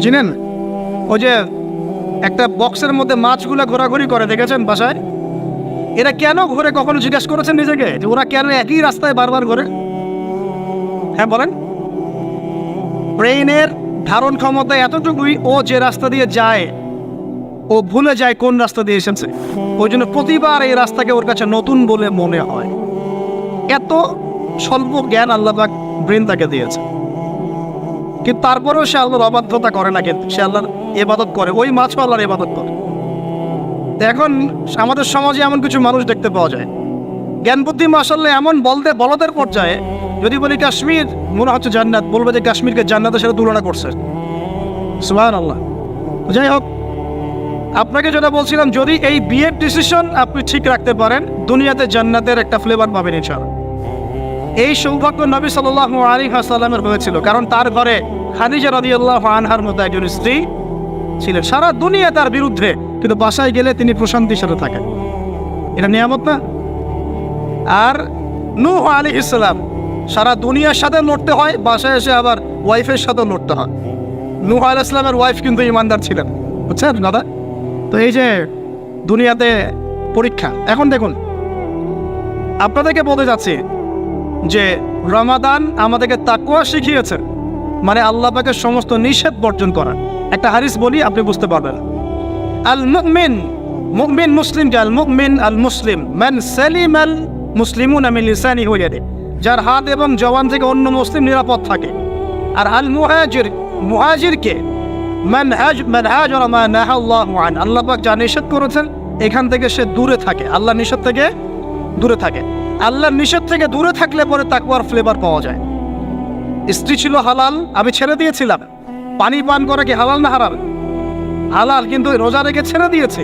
চিনেন? ওই যে একটা বক্সের মধ্যে মাছগুলো ঘোরাঘুরি করে, দেখেছেন বাসায়? এরা কেন ঘোরে, কখনো জিজ্ঞেস করেছেন নিজেকে যে ওরা কেন একই রাস্তায় বারবার ঘোরে? হ্যাঁ বলেন। ব্রেইনের ধারণ ক্ষমতা এতটুকুই, ও যে রাস্তা দিয়ে যায় ও ভুলে যায় কোন রাস্তা দিয়ে এসেছে। ওই জন্য প্রতিবার এই রাস্তাকে ওর কাছে নতুন বলে মনে হয়। এত স্বল্প জ্ঞান আল্লাহ পাক ব্রেন তাকে দিয়েছে, কিন্তু তারপরেও সে আল্লাহর অবাধ্যতা করে না, কিন্তু সে আল্লাহর ইবাদত করে। ওই মাছও আল্লাহর ইবাদত করে। এখন আমাদের সমাজে এমন কিছু মানুষ দেখতে পাওয়া যায়, জ্ঞান বুদ্ধি মাশাআল্লাহ এমন বলদের পর্যায়ে, যদি বলি কাশ্মীর মনে হচ্ছে জান্নাত, বলবে যে কাশ্মীরকে জান্নাতের সাথে তুলনা করছে। সুবহানাল্লাহ। যাই হোক, আপনাকে যেটা বলছিলাম, যদি এই বিয়ের ডিসিশন আপনি ঠিক রাখতে পারেন, দুনিয়াতে জান্নাতের একটা ফ্লেভার পাবেন ইনশাআল্লাহ। এই সৌভাগ্য নবী সাল্লাল্লাহু আলাইহি ওয়াসাল্লামের হয়েছিল, কারণ তার ঘরে খাদিজা রাদিয়াল্লাহু আনহার মতো একজন স্ত্রী ছিলেন। সারা দুনিয়া তার বিরুদ্ধে, কিন্তু বাসায় গেলে তিনি প্রশান্তির সাথে থাকেন। এটা নিয়ামত না? আর নূহ আলাইহিস সালাম, সারা দুনিয়ার সাথে লড়তে হয়, বাসায় এসে আবার ওয়াইফের সাথে লড়তে হয়। নূহ আলাইহিস সালামের ওয়াইফ কিন্তু ঈমানদার ছিলেন, বুঝছেন দাদা? তো এই যে দুনিয়াতে পরীক্ষা। এখন দেখুন, আপনাদেরকে বলতে যাচ্ছি যে রমাদান আমাদেরকে তাকওয়া শিখিয়েছে, মানে আল্লাহ পাকের সমস্ত নিষেধ বর্জন করা। একটা হাদিস বলি, আপনি বুঝতে পারবেন। আল মুমিন, মুমিন মুসলিম, আল মুমিন আল মুসলিম মান সালিমাল মুসলিমুনা মিন লিসানিহি ওয়া ইয়াদিহি, যার হাত এবং জবান থেকে অন্য মুসলিম নিরাপদ থাকে। আর আল মুহাজির, মুহাজিরকে মান হাজারা মা নাহাল্লাহু আন, আল্লাহ পাক যা নিষেধ করেছেন এখান থেকে সে দূরে থাকে, আল্লাহ নিষেধ থেকে দূরে থাকে। আল্লাহর নিষেধ থেকে দূরে থাকলে পরে তাকওয়ার ফ্লেভার পাওয়া যায়। স্ত্রী ছিল হালাল, আমি ছেড়ে দিয়েছিলাম। পানি পান করা কি হালাল না হারাম? হালাল, কিন্তু রোজা রেখে ছেড়ে দিয়েছে।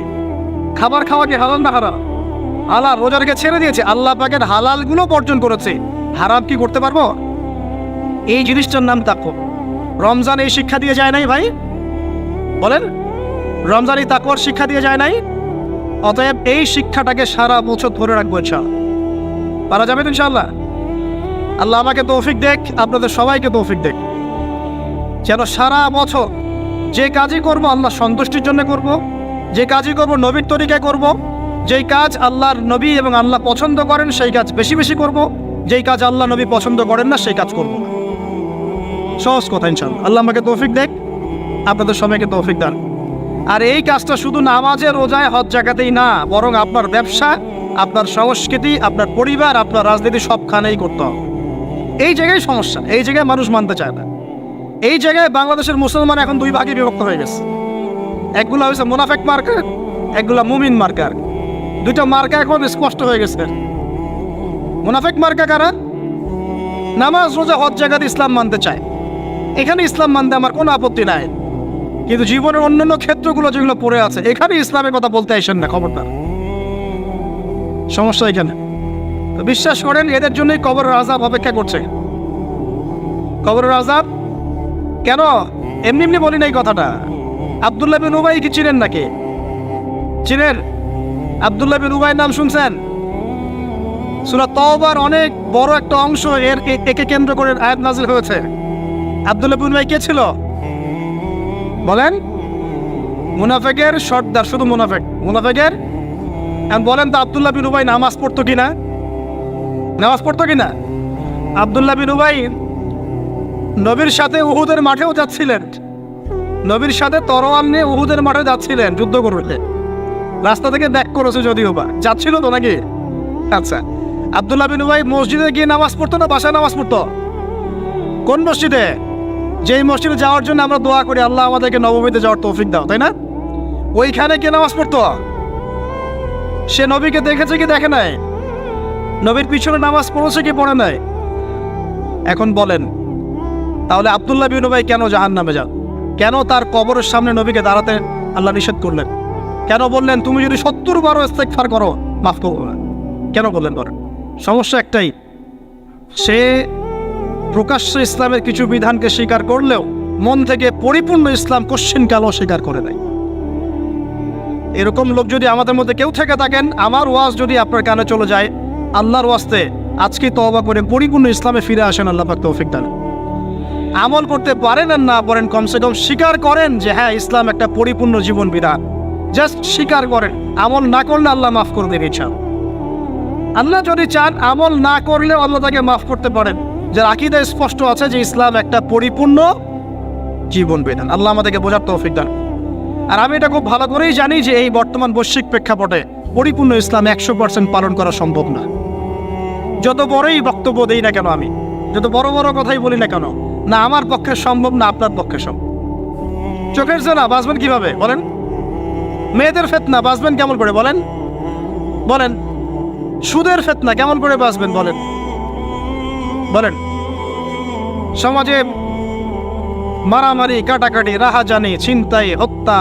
খাবার খাওয়া কি হালাল না হারাম? হালাল, রোজা রেখে ছেড়ে দিয়েছে। আল্লাহ পাকের হালালগুলো বর্জন করেছে, হারাম কি করতে পারবো? এই জিনিসটার নাম তাকওয়া। রমজান এই শিক্ষা দিয়ে যায় নাই ভাই? বলেন, রমজান এই তাকওয়ার শিক্ষা দিয়ে যায় নাই? অতএব এই শিক্ষাটাকে সারা বছর ধরে রাখবো ইনশাআল্লাহ। পারা যাবে তো ইনশাআল্লাহ? আল্লাহ আমাকে তৌফিক দেখ, আপনাদের সবাইকে তৌফিক দেখ, যেন সারা বছর যে কাজই করব আল্লাহ সন্তুষ্টির জন্য করব, যে কাজই করব নবীর তরিকায় করব, যেই কাজ আল্লাহর নবী এবং আল্লাহ পছন্দ করেন সেই কাজ বেশি বেশি করব, যেই কাজ আল্লাহ নবী পছন্দ করেন না সেই কাজ করব না। সহজ কথা ইনশাআল্লাহ। আল্লাহ আমাকে তৌফিক দেখ, আপনাদের সবাইকে তৌফিক দান। আর এই কাজটা শুধু নামাজে, রোজায়, হজ জাকাতেই না, বরং আপনার ব্যবসা, আপনার সংস্কৃতি, আপনার পরিবার, আপনার রাজনীতি সবখানেই করতে হবে। এই জায়গায় সমস্যা, এই জায়গায় মানুষ মানতে চায় না। এই জায়গায় বাংলাদেশের মুসলমান এখন দুই ভাগে বিভক্ত হয়ে গেছে। একগুলো হয়েছে মুনাফেক মার্কা, একগুলা মুমিন মার্কা। দুইটা মার্কা এখন স্পষ্ট হয়ে গেছে। মুনাফেক মার্কা কারা? নামাজ, রোজা, হজ জাকাত ইসলাম মানতে চায়, এখানে ইসলাম মানতে আমার কোনো আপত্তি নাই, কিন্তু জীবনের অন্যান্য ক্ষেত্রগুলো যেগুলো পড়ে আছে এখানে ইসলামের কথা বলতে আসেন না, খবরদার। সমস্যা এখানে। তো বিশ্বাস করেন, এদের জন্যই কবরের আযাব অপেক্ষা করছে। কবরের আযাব কেন? এমনি এমনি বলি না এই কথাটা। আব্দুল্লাহ বিন উবাই কি চিনেন নাকি? চিনেন? আব্দুল্লাহ বিন উবাই নাম শুনছেন? সূরা তাওবার অনেক বড় একটা অংশ একে কেন্দ্র করে আয়াত নাযিল হয়েছে। আব্দুল্লাহ বিন উবাই কে ছিল বলেন? মুনাফিকের সর্দার, শুধু মুনাফিকের। এখন বলেন তো, আব্দুল্লাহ বিন উবাই নামাজ পড়তো কিনা? নামাজ পড়তো কিনা? আব্দুল্লাহ বিন উবাই নবীর সাথে উহুদের মাঠেও যাচ্ছিলেন, নবীর সাথে তরোয়াল নিয়ে উহুদের মাঠে যাচ্ছিলেন যুদ্ধ করতে। রাস্তা থেকে ব্যাক করেছে যদিও বা, যাচ্ছিল তো নাকি? আচ্ছা, আব্দুল্লাহ বিন উবাই মসজিদে গিয়ে নামাজ পড়তো না বাসায় নামাজ পড়তো? কোন মসজিদে? যেই মসজিদে যাওয়ার জন্য আমরা দোয়া করি আল্লাহ আমাদেরকে নবমীতে যাওয়ার তৌফিক দাও, তাই না? ওইখানে কে নামাজ পড়তো? সে নবীকে দেখেছে কি দেখে নাই? নবীর পিছনে নামাজ পড়েছে কি পড়ে নাই? এখন বলেন, তাহলে আব্দুল্লাহ বিন উবাই কেন জাহান্নামে যান? কেন তার কবরের সামনে নবীকে দাঁড়াতে আল্লাহ নিষেধ করলেন? কেন বললেন তুমি যদি 70 বার ইস্তেগফার করো মাফ করবো না? কেন বললেন? বলেন। সমস্যা একটাই, সে প্রকাশ্যে ইসলামের কিছু বিধানকে স্বীকার করলেও মন থেকে পরিপূর্ণ ইসলাম কোশ্চিনকালও স্বীকার করে নাই। এরকম লোক যদি আমাদের মধ্যে কেউ থেকে থাকেন, আমার ওয়াজ যদি আপনার কানে চলে যায়, আল্লাহর ওয়াস্তে আজকে তওবা করে পরিপূর্ণ ইসলামে ফিরে আসেন, আল্লাহ পাক তৌফিক দান। আমল করতে পারেন আর না পারেন, কমসে কম স্বীকার করেন যে হ্যাঁ ইসলাম একটা পরিপূর্ণ জীবন বিধান। জাস্ট স্বীকার করেন। আমল না করলে আল্লাহ মাফ করে দেবে ইচ্ছা। আল্লাহ যদি চান আমল না করলেও আল্লাহ তাকে মাফ করতে পারেন, যার আকীদা স্পষ্ট আছে যে ইসলাম একটা পরিপূর্ণ জীবন বিধান। আল্লাহ আমাদেরকে বোঝার তৌফিক দান। আর আমি এটা খুব ভালো করেই জানি যে এই বর্তমান বৈশ্বিক প্রেক্ষাপটে পরিপূর্ণ ইসলাম 100% পালন করা সম্ভব না। যত বড়ই বক্তব্য দেই না কেন, আমি যত বড় বড় কথাই বলি না কেন, না আমার পক্ষে সম্ভব না আপনার পক্ষে সম্ভব। চোখের জেনা বাঁচবেন কিভাবে বলেন? মেয়েদের ফিতনা বাঁচবেন কেমন করে বলেন? বলেন। সুদের ফিতনা কেমন করে বাঁচবেন বলেন? বলেন। সমাজে মারামারি, কাটাকাটি, রাহাজানি, ছিনতাই, হত্যা,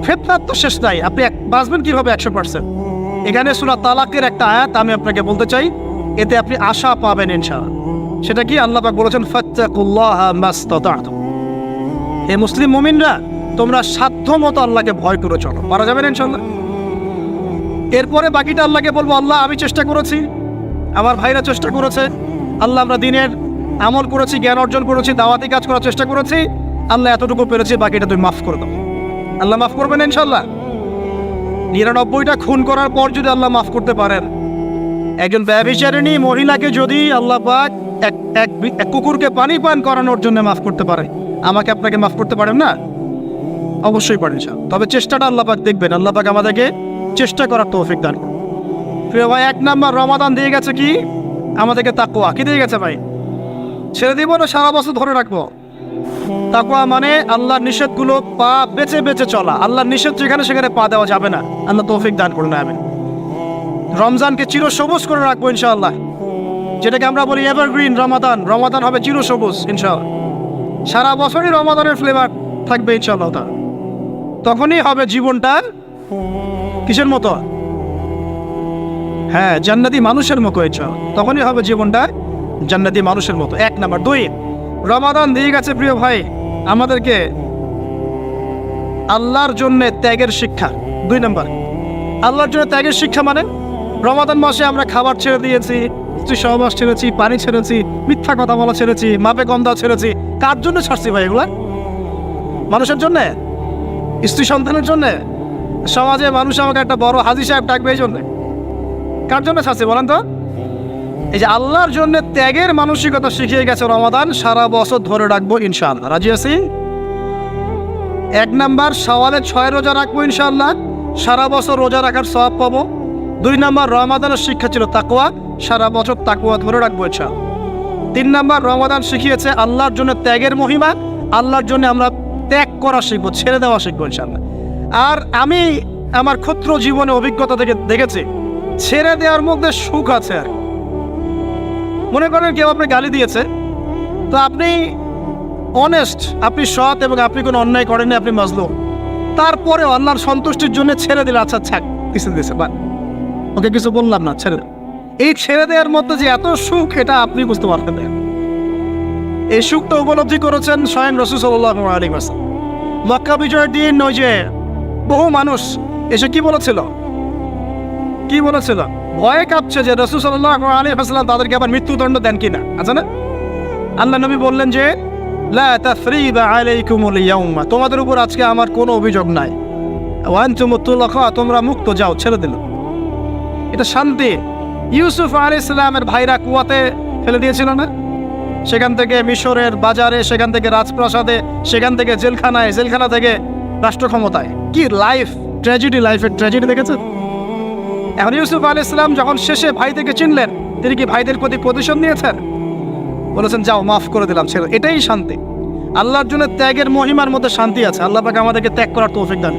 ফিতনার তো শেষ নাই। আপনি বাঁচবেন কিভাবে 100%? এখানে সূরা তালাকের একটা আয়াত আমি আপনাকে বলতে চাই, এতে আপনি আশা পাবেন ইনশাআল্লাহ। সেটা কি? আল্লাহ পাক বলেছেন ফাত্তাকুল্লাহা মাসতাতা'তুম। হে মুসলিম মুমিনরা, তোমরা সাধ্যমতো আল্লাহকে ভয় করে চলো। পারা যাবে না ইনশাআল্লাহ? এরপরে বাকিটা আল্লাহকে বলবো, আল্লাহ আমি চেষ্টা করেছি, আমার ভাইরা চেষ্টা করেছে, আল্লাহ আমরা দিনের আমল করেছি, জ্ঞান অর্জন করেছি, দাওয়াতি কাজ করার চেষ্টা করেছি, আল্লাহ এতটুকু পেরেছি, বাকিটা তুমি মাফ করে দাও। আল্লাহ মাফ করবেন ইনশাআল্লাহ। 99টা খুন করার পর যদি আল্লাহ মাফ করতে পারেন, একজন ব্যভিচারিণী মহিলাকে যদি আল্লাহ পাক এক কুকুরকে পানি পান করানোর জন্য মাফ করতে পারে, আমাকে আপনাকে মাফ করতে পারেন না? অবশ্যই পারেন। তবে চেষ্টাটা আল্লাহ পাক দেখবেন। আল্লাহ পাক আমাদেরকে চেষ্টা করার তৌফিক দান করুন। প্রিয় ভাই, 1 নাম্বার রমাদান দিয়ে গেছে কি আমাদেরকে? তাকওয়া। কি দিয়ে গেছে ভাই? ছেড়ে দিব না সারা বছর ধরে রাখবো? তাকওয়া মানে আল্লাহর নিষেধগুলো পা বেঁচে বেঁচে চলা। আল্লাহর নিষেধ যেখানে সেখানে পা দেওয়া যাবে না। আল্লাহ তৌফিক দান করুন। আমিন। রমজানকে চিরসবুজ করে রাখবো ইনশাআল্লাহ, যেটাকে আমরা বলি এভারগ্রিন রমাদান। রমাদান হবে চিরসবুজ ইনশাআল্লাহ। সারা বছরই রমাদানের ফ্লেভার থাকবে ইনশাআল্লাহ। তখনই হবে জীবনটা কিসের মতো? হ্যাঁ, জান্নাতি মানুষের মতো ইনশাআল্লাহ। তখনই হবে জীবনটা জান্নাতি মানুষের মতো। 1 নাম্বার। 2, রমাদান দিয়ে গেছে প্রিয় ভাই আমাদেরকে আল্লাহর জন্য ত্যাগের শিক্ষা। 2 নাম্বার, আল্লাহর জন্য ত্যাগের শিক্ষা মানে রমাদান মাসে আমরা খাবার ছেড়ে দিয়েছি, স্ত্রী সহবাস ছেড়েছি, পানি ছেড়েছি, মিথ্যা কথা বলা ছেড়েছি, মাপে কম দেওয়া ছেড়েছি। কার জন্য ছাড়ছি ভাই এগুলা? মানুষের জন্যে? স্ত্রী সন্তানের জন্যে? সমাজে মানুষ আমাকে একটা বড় হাজী সাহেব ডাকবে এই জন্যে? কার জন্য ছাড়ছি বলেন তো? এই যে আল্লাহর জন্য ত্যাগের মানসিকতা শিখিয়ে গেছে রমাদান, সারা বছর ধরে রাখবো ইনশাআল্লাহ। রাজি আছি? 1 নাম্বার, শাওয়ালে 6 রোজা রাখবো ইনশাআল্লাহ, সারা বছর রোজা রাখার সওয়াব পাবো। 2 নাম্বার, রমাদানের শিক্ষা ছিল তাকওয়া, সারা বছর তাকওয়া ধরে রাখবো ইনশাআল্লাহ। 3 নাম্বার, রমাদান শিখিয়েছে আল্লাহর জন্য ত্যাগের মহিমা। আল্লাহর জন্য আমরা ত্যাগ করা শিখবো, ছেড়ে দেওয়া শিখবো ইনশাআল্লাহ। আর আমি আমার ক্ষুদ্র জীবনে অভিজ্ঞতা থেকে দেখেছি, ছেড়ে দেওয়ার মধ্যে সুখ আছে। আর মনে করেন কেউ আপনি গালি দিয়েছে, তো আপনি অনেস্ট, আপনি সৎ এবং আপনি কোনো অন্যায় করেননি, আপনি মাজলুম, তারপরে আল্লাহর সন্তুষ্টির জন্য ছেড়ে দিলে, আচ্ছা ছাক কিছু দিয়েছে বা ওকে কিছু বললাম না, ছেড়ে দেন। এই ছেড়ে দেওয়ার মধ্যে যে এত সুখ, এটা আপনি বুঝতে পারতেন না। এই সুখটা উপলব্ধি করেছেন স্বয়ং রাসূল সাল্লাল্লাহু আলাইহি ওয়াসাল্লাম। মক্কা বিজয়ের দিন ওই যে বহু মানুষ এসে কি বলেছিল? কি বলেছিল? ভয়ে কাঁপছে যে রাসূল সাল্লাল্লাহু আলাইহি ওয়াসাল্লাম তাদেরকে আবার মৃত্যুদণ্ড দেন কিনা। আছে না? আল্লাহ নবী বললেন যে লা তাসরিবা আলাইকুমুল ইয়াউমা, তোমাদের উপর আজকে আমার কোনো অভিযোগ নাই। ওয়া আনতুমুত তুলাকা, তোমরা মুক্ত, যাও, ছেড়ে দিল। এটা শান্তি। ইউসুফ আলাইহিস সালামের ভাইরা কুয়াতে ফেলে দিয়েছিল না? সেখান থেকে মিশরের বাজারে, সেখান থেকে রাজপ্রাসাদে, সেখান থেকে জেলখানায়, জেলখানা থেকে রাষ্ট্র ক্ষমতায়। কি লাইফ ট্র্যাজেডি, লাইফের ট্র্যাজেডি দেখেছেন? এখন ইউসুফ আলাইহিস সালাম যখন শেষে ভাইদেরকে চিনলেন, তিনি কি ভাইদের প্রতি প্রতিশোধ নিয়েছেন? বলেছেন যাও, মাফ করে দিলাম, ছেড়ে। এটাই শান্তি। আল্লাহর জন্য ত্যাগের মহিমার মধ্যে শান্তি আছে। আল্লাহ পাক আমাদেরকে ত্যাগ করার তৌফিক দান।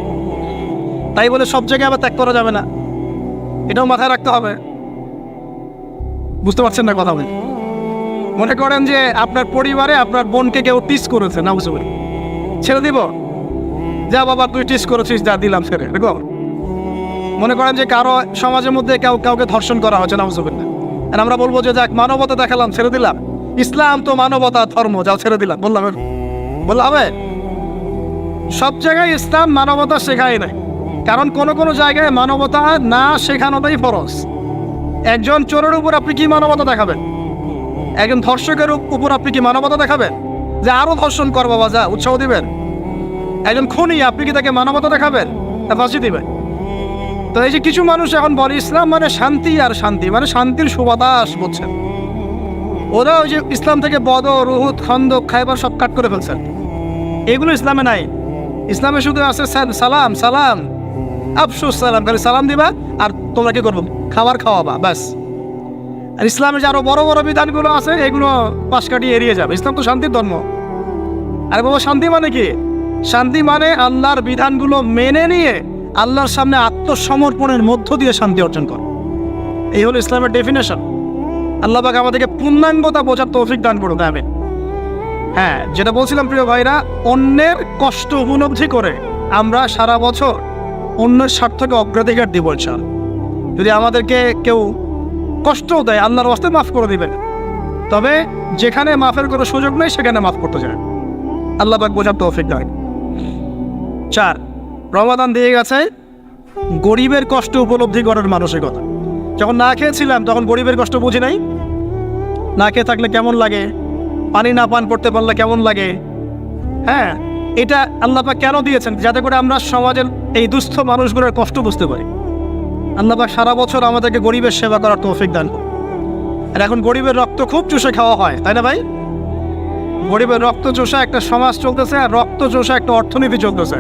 তাই বলে সব জায়গায় আবার ত্যাগ করা যাবে না, এটাও মাথায় রাখতে হবে। বুঝতে পারছেন না কথা? মনে করেন যে আপনার পরিবারে আপনার বোনকে কেউ টিস করেছে, না বুঝতে পারি, ছেড়ে দিব? যা বাবা তুই টিস করেছিস, যা দিলাম, ছেড়ে। দেখো, মনে করেন যে কারো সমাজের মধ্যে কাউকে ধর্ষণ করা হচ্ছে, না বুঝতে পারি না, আর আমরা বলবো যে যাক মানবতা দেখালাম, ছেড়ে দিলাম। ইসলাম তো মানবতা ধর্ম, যাও ছেড়ে দিলাম, বললাম হবে? সব জায়গায় ইসলাম মানবতা শেখায় নাই, কারণ কোনো জায়গায় মানবতা না শেখানোটাই ফরজ। একজন চোরের উপর আপনি কি মানবতা দেখাবেন? একজন ধর্ষকের উপর আপনি কি মানবতা দেখাবেন? যে আরো ধর্ষণ কর বাবা, যা, উৎসাহ দিবেন? একজন খুনি, আপনি কি তাকে মানবতা দেখাবেন না ফাঁসি দিবেন? তো এই যে কিছু মানুষ এখন বলে ইসলাম মানে শান্তি, আর শান্তি মানে শান্তির সুবাতাস, বুঝছেন? ওরা ওই যে ইসলাম থেকে বদর, উহুদ, খন্দক, খায়বার সব কাট করে ফেলছেন। এগুলো ইসলামে নাই। ইসলামে শুধু আছে সালাম সালাম, আফসুস সালাম, খালি সালাম দিবা আর তোমরা কি করবো, খাবার খাওয়াবা, ব্যাস। আর ইসলামের যে আরো বড় বড় বিধানগুলো আছে এগুলো পাশ কাটিয়ে এড়িয়ে যাবে। ইসলাম তো শান্তির ধর্ম। আর বাবা, শান্তি মানে কি? শান্তি মানে আল্লাহর বিধানগুলো মেনে নিয়ে আল্লাহর সামনে আত্মসমর্পণের মধ্য দিয়ে শান্তি অর্জন কর। এই হলো ইসলামের ডেফিনেশন। আল্লাহ পাক আমাদেরকে পূর্ণাঙ্গতা বোঝার তৌফিক দান করুন, আমিন। হ্যাঁ, যেটা বলছিলাম প্রিয় ভাইরা, অন্যের কষ্ট উপলব্ধি করে আমরা সারা বছর অন্যের স্বার্থকে অগ্রাধিকার দিব ইনশাআল্লাহ। যদি আমাদেরকে কেউ কষ্টও দেয়, আল্লাহর ওয়াস্তে মাফ করে দিবেন। তবে যেখানে মাফের কোনো সুযোগ নেই সেখানে মাফ করতে চায়। আল্লাহ পাক বোঝার তৌফিক দেয়। 4, রমাদান দিয়ে গেছে গরিবের কষ্ট উপলব্ধি করার মানসিকতা। যখন না খেয়েছিলাম তখন গরিবের কষ্ট বুঝি নাই। না খেয়ে থাকলে কেমন লাগে, পানি না পান করতে পারলে কেমন লাগে। হ্যাঁ, এটা আল্লাহ পাক কেন দিয়েছেন? যাতে করে আমরা সমাজের এই দুস্থ মানুষগুলোর কষ্ট বুঝতে পারি। আল্লাহ পাক সারা বছর আমাদেরকে গরিবের সেবা করার তৌফিক দান করুন। আর এখন গরিবের রক্ত খুব চুষে খাওয়া হয়, তাই না ভাই? গরিবের রক্ত চোষা একটা সমাজ চলতেছে, আর রক্ত চোষা একটা অর্থনীতি চলতেছে।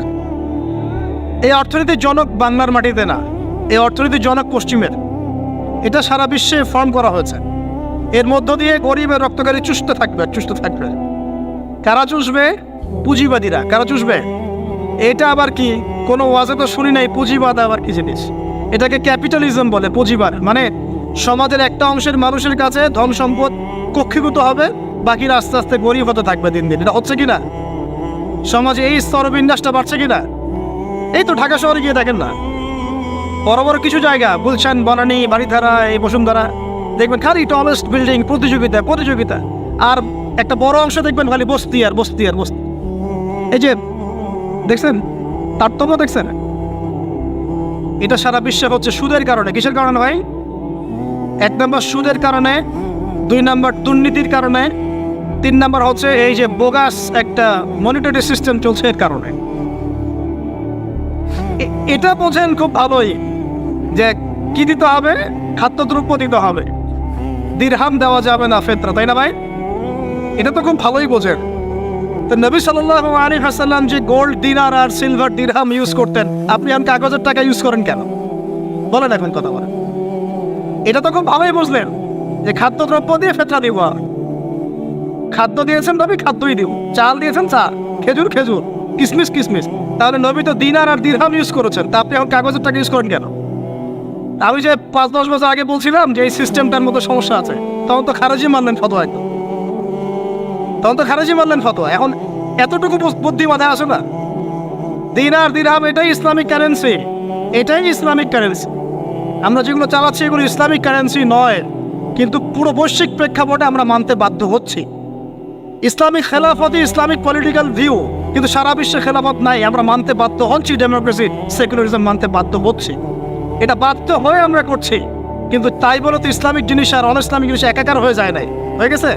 এই অর্থনীতির জনক বাংলার মাটিতে না, এই অর্থনীতির জনক পশ্চিমের। এটা সারা বিশ্বে ফর্ম করা হয়েছে। এর মধ্য দিয়ে গরিবের রক্তকারী চুষতে থাকবে, চুষতে থাকবে। কারা চুষবে? পুঁজিবাদীরা। কারা চুষবে? এটা আবার কি? কোনো ওয়াজে তো শুনি নাই পুঁজিবাদ আবার কি জিনিস। এটাকে ক্যাপিটালিজম বলে। পুঁজিবাদ মানে সমাজের একটা অংশের মানুষের কাছে ধন সম্পদ কক্ষীভূত হবে, বাকিরা আস্তে আস্তে গরিব হতে থাকবে দিন দিন। এটা হচ্ছে কিনা? সমাজে এই স্তরবিন্যাসটা বাড়ছে কিনা? এই তো ঢাকা শহরে গিয়ে দেখেন না, বড় বড় কিছু জায়গা, গুলশান, বনানী, বাড়িধারা, এই বসুন্ধরা, দেখবেন খালি টলেস্ট বিল্ডিং, প্রতিযোগিতা প্রতিযোগিতা। আর একটা বড় অংশ দেখবেন খালি বস্তি আর বস্তি আর বস্তি। এই যে দেখছেন তারতম্য, দেখছেন? এটা সারা বিশ্বে হচ্ছে সুদের কারণে। কিসের কারণে ভাই? 1 নম্বর সুদের কারণে, 2 নম্বর দুর্নীতির কারণে, 3 নম্বর হচ্ছে এই যে বোগাস একটা মনিটরি সিস্টেম চলছে এর কারণে। এটা বোঝেন খুব ভালোই যে কি দিতে হবে, খাদ্যদ্রব্য দিতে হবে, দিরহাম দেওয়া যাবে না, ফেতরা, তাই না ভাই? এটা তো খুব ভালোই বোঝেন। তো নবী সাল্লাল্লাহু আলাইহি ওয়াসাল্লাম যে গোল্ড দিনার আর সিলভার দিরহাম ইউজ করতেন, আপনি এখন কাগজের টাকা ইউজ করেন কেন? বলেন এখন, কথা বলেন। এটা তো খুব ভালোই বুঝলেন যে খাদ্যদ্রব্য দিয়ে ফেতরা দিব। খাদ্য দিয়েছেন নবী, খাদ্যই দিব। চাল দিয়েছেন, চাল। খেজুর, খেজুর। কিসমিস, কিসমিস। তাহলে নবী তো দিনার আর দিরহাম ইউজ করেছেন, তা আপনি এখন কাগজের টাকা ইউজ করেন কেন? আমি যে 5-10 বছর আগে বলছিলাম যে এই সিস্টেমটার মতো সমস্যা আছে, তখন তো খারেজি মানলেন ফতোয়া। একদম তখন তো খারেজি মানলেন ফতোয়া। এখন এতটুকু বুদ্ধি মাথায় আসে না? দিনার দিরহাম এটাই ইসলামিক কারেন্সি, এটাই ইসলামিক কারেন্সি। আমরা যেগুলো চালাচ্ছি এগুলো ইসলামিক কারেন্সি নয়, কিন্তু পুরো বৈশ্বিক প্রেক্ষাপটে আমরা মানতে বাধ্য হচ্ছি। ইসলামিক খেলাফতই ইসলামিক পলিটিক্যাল ভিউ, কিন্তু সারা বিশ্বে খেলাফত নাই, আমরা মানতে বাধ্য হচ্ছি। ডেমোক্রেসি, সেকুলারিজম মানতে বাধ্য হচ্ছি। এটা বাধ্য হয়ে আমরা করছি, কিন্তু তাই বলে তো ইসলামিক জিনিস আর অন ইসলামিক জিনিস একাকার হয়ে যায় নাই, হয়ে গেছে।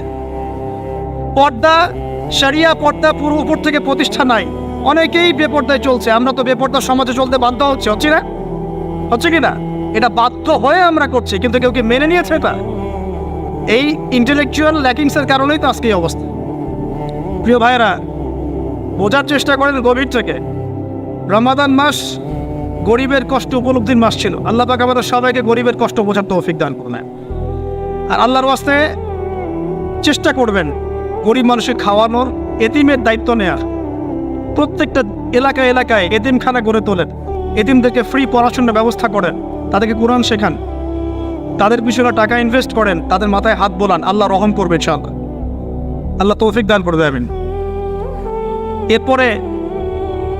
পর্দা, শরিয়া পর্দা পুরো উপর থেকে প্রতিষ্ঠা নাই, অনেকেই বেপর্দায় চলছে। আমরা তো বেপর্দা সমাজে চলতে বাধ্য হচ্ছে, হচ্ছে না? হচ্ছে কি না? এটা বাধ্য হয়ে আমরা করছি, কিন্তু কেউ কি মেনে নিয়েছে এটা? এই ইন্টেলেকচুয়াল ল্যাকিংসের কারণেই তো আজকে এই অবস্থা। প্রিয় ভাইয়েরা, বোঝার চেষ্টা করেন গভীর থেকে। রমাদান মাস গরিবের কষ্ট উপলব্ধির মাস ছিল। আল্লাহ পাক আমাদের সবাইকে গরিবের কষ্ট বোঝার তৌফিক দান করুন। আর আল্লাহর ওয়াস্তে চেষ্টা করবেন গরিব মানুষকে খাওয়ানোর, এতিমের দায়িত্ব নেয়ার। প্রত্যেকটা এলাকায় এলাকায় এতিমখানা গড়ে তোলেন, এতিমদেরকে ফ্রি পড়াশোনার ব্যবস্থা করেন, তাদেরকে কোরআন শেখান, তাদের পিছনে টাকা ইনভেস্ট করেন, তাদের মাথায় হাত বোলান। আল্লাহ রহম করবে ইনশাআল্লাহ। আল্লাহ তৌফিক দান করে দেবেন। এরপরে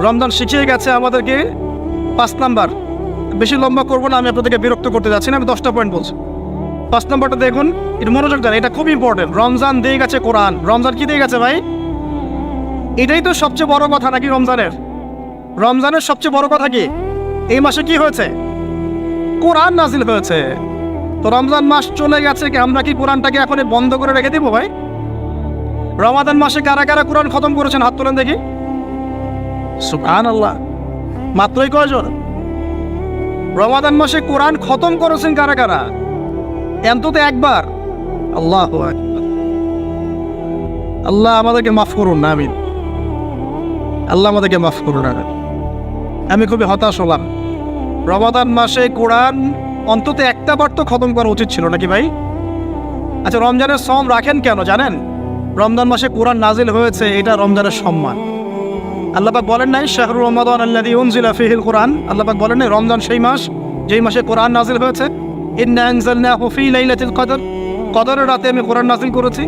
রমজান শিখিয়ে গেছে আমাদেরকে 5 নাম্বার। বেশি লম্বা করবো না, আমি আপনাদেরকে বিরক্ত করতে যাচ্ছি না, আমি 10টা পয়েন্ট বলছি। 5 নাম্বারটা দেখুন, এটা মনোযোগ দেন, এটা খুব ইম্পর্টেন্ট। রমজান দিয়ে গেছে কোরআন। রমজান কি দিয়ে গেছে ভাই? এটাই তো সবচেয়ে বড় কথা নাকি? রমজানের সবচেয়ে বড় কথা কি? এই মাসে কি হয়েছে? কোরআন নাজিল হয়েছে। তো রমজান মাস চলে গেছে, আমরা কি কোরআনটাকে এখন বন্ধ করে রেখে দিব ভাই? রমাদান মাসে কারা কারা কোরআন খতম করেছেন হাত তোলেন দেখি। সুবহানাল্লাহ, মাত্রই কয়জন? রমাদান মাসে কোরআন খতম করেছেন কারা কারা? অন্তত একবার। আল্লাহু আকবার। আল্লাহ আমাদেরকে মাফ করুন না, আমিন। আল্লাহ আমাদেরকে মাফ করুন না। আমি খুবই হতাশ হলাম। রমাদান মাসে কোরআন অন্তত একটা বার তো খতম করা উচিত ছিল নাকি ভাই? আচ্ছা, রমজানের সম রাখেন কেন জানেন? রমজান মাসে কোরআন নাজিল হয়েছে, এটা রমজানের সম্মান। আল্লাহ পাক বলেন নাই শাহরুর রমাদান আল্লাযী উনজিলা ফীহিল কোরআন? আল্লাহ পাক বলেন নাই রমজান সেই মাস যেই মাসে কোরআন নাজিল হয়েছে? ইন্না আনজালনাহু ফী লাইলাতিল কদর, কদরের রাতে আমি কোরআন নাজিল করেছি।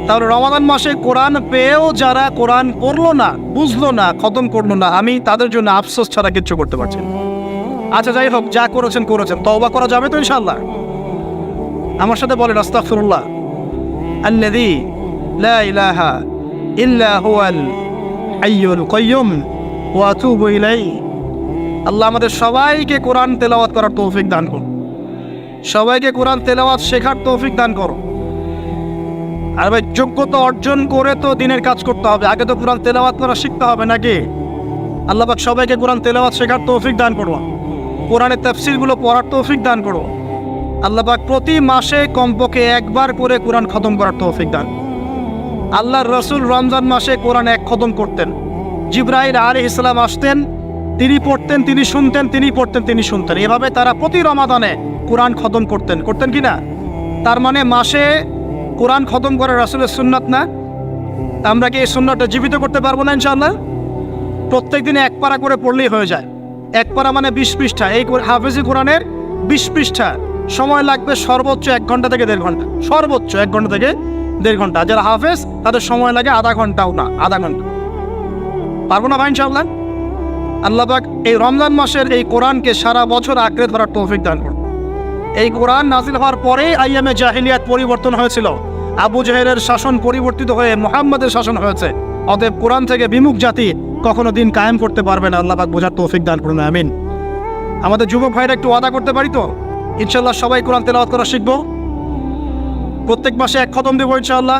তাহলে রমাদান মাসে কোরআন পেয়েও যারা কোরআন পড়লো না, বুঝলো না, খতম করলো না, আমি তাদের জন্য আফসোস ছাড়া কিচ্ছু করতে পারছি না। আচ্ছা যাই হোক, যা করেছেন করেছেন, তওবা করা যাবে তো ইনশাআল্লাহ? আমার সাথে বলেন আস্তাগফিরুল্লাহ আল্লাযী লা ইলাহা ইল্লা হুয়াল হাইয়ুল কাইয়্যুম ওয়া আতুবু ইলাইহি। আল্লাহ আমাদের সবাইকে কোরআন তেলাওয়াত করার তৌফিক দান করুন, সবাইকে কোরআন তেলাওয়াত শেখার তৌফিক দান করুন। আর ভাই, যোগ্যতা অর্জন করে তো দিনের কাজ করতে হবে, আগে তো কোরআন তেলাওয়াত করা শিখতে হবে নাকি? আল্লাহ পাক সবাইকে কোরআন তেলাওয়াত শেখার তৌফিক দান করুন, কোরআনের তাফসীরগুলো পড়ার তৌফিক দান করুন। আল্লাহ পাক প্রতি মাসে কমপক্ষে একবার করে কোরআন খতম করার তৌফিক দান। আল্লাহর রাসূল রমজান মাসে কোরআন এক খতম করতেন। জিবরাইল আলাইহিস সালাম আসতেন, তিনি পড়তেন, তিনি শুনতেন, তিনি পড়তেন, তিনি শুনতেন। এভাবে তারা প্রতি রমাদানে কোরআন খতম করতেন কি না? তার মানে মাসে কোরআন খতম করা রাসূলের সুন্নাত না? আমরা কি এই সুন্নাতটা জীবিত করতে পারবো না ইনশাআল্লাহ? প্রত্যেক দিনে এক পারা করে পড়লেই হয়ে যায়। এক পারা মানে 20 পৃষ্ঠা। এই হাফেজি কোরআনের 20 পৃষ্ঠা, সময় লাগবে সর্বোচ্চ 1 ঘন্টা থেকে 1.5 ঘন্টা, সর্বোচ্চ 1 ঘন্টা থেকে 1.5 ঘন্টা। যারা হাফেজ তাদের সময় লাগে আধা ঘন্টাও না, আধা ঘন্টা। পারবো না ভাই ইনশাআল্লাহ? আল্লাহ পাক এই রমজান মাসের এই কোরআনকে সারা বছর আঁকড়ে ধরার তৌফিক দান করুন। এই কোরআন নাজিল হওয়ার পরেই আইয়ামে জাহিলিয়াত পরিবর্তন হয়েছিল। আবু জাহেলের শাসন পরিবর্তিত হয়ে মুহাম্মাদের শাসন হয়েছে। অতএব কোরআন থেকে বিমুখ জাতি কখনো দিন কায়েম করতে পারবে না। আল্লাহ পাক বোঝার তৌফিক দান করুন, আমিন। আমাদের যুবক ভাইরা একটু ওয়াদা করতে পারি তো ইনশাআল্লাহ সবাই কোরআন তেলাওয়াত করা শিখবো, প্রত্যেক মাসে এক খতম দেবো ইনশাআল্লাহ,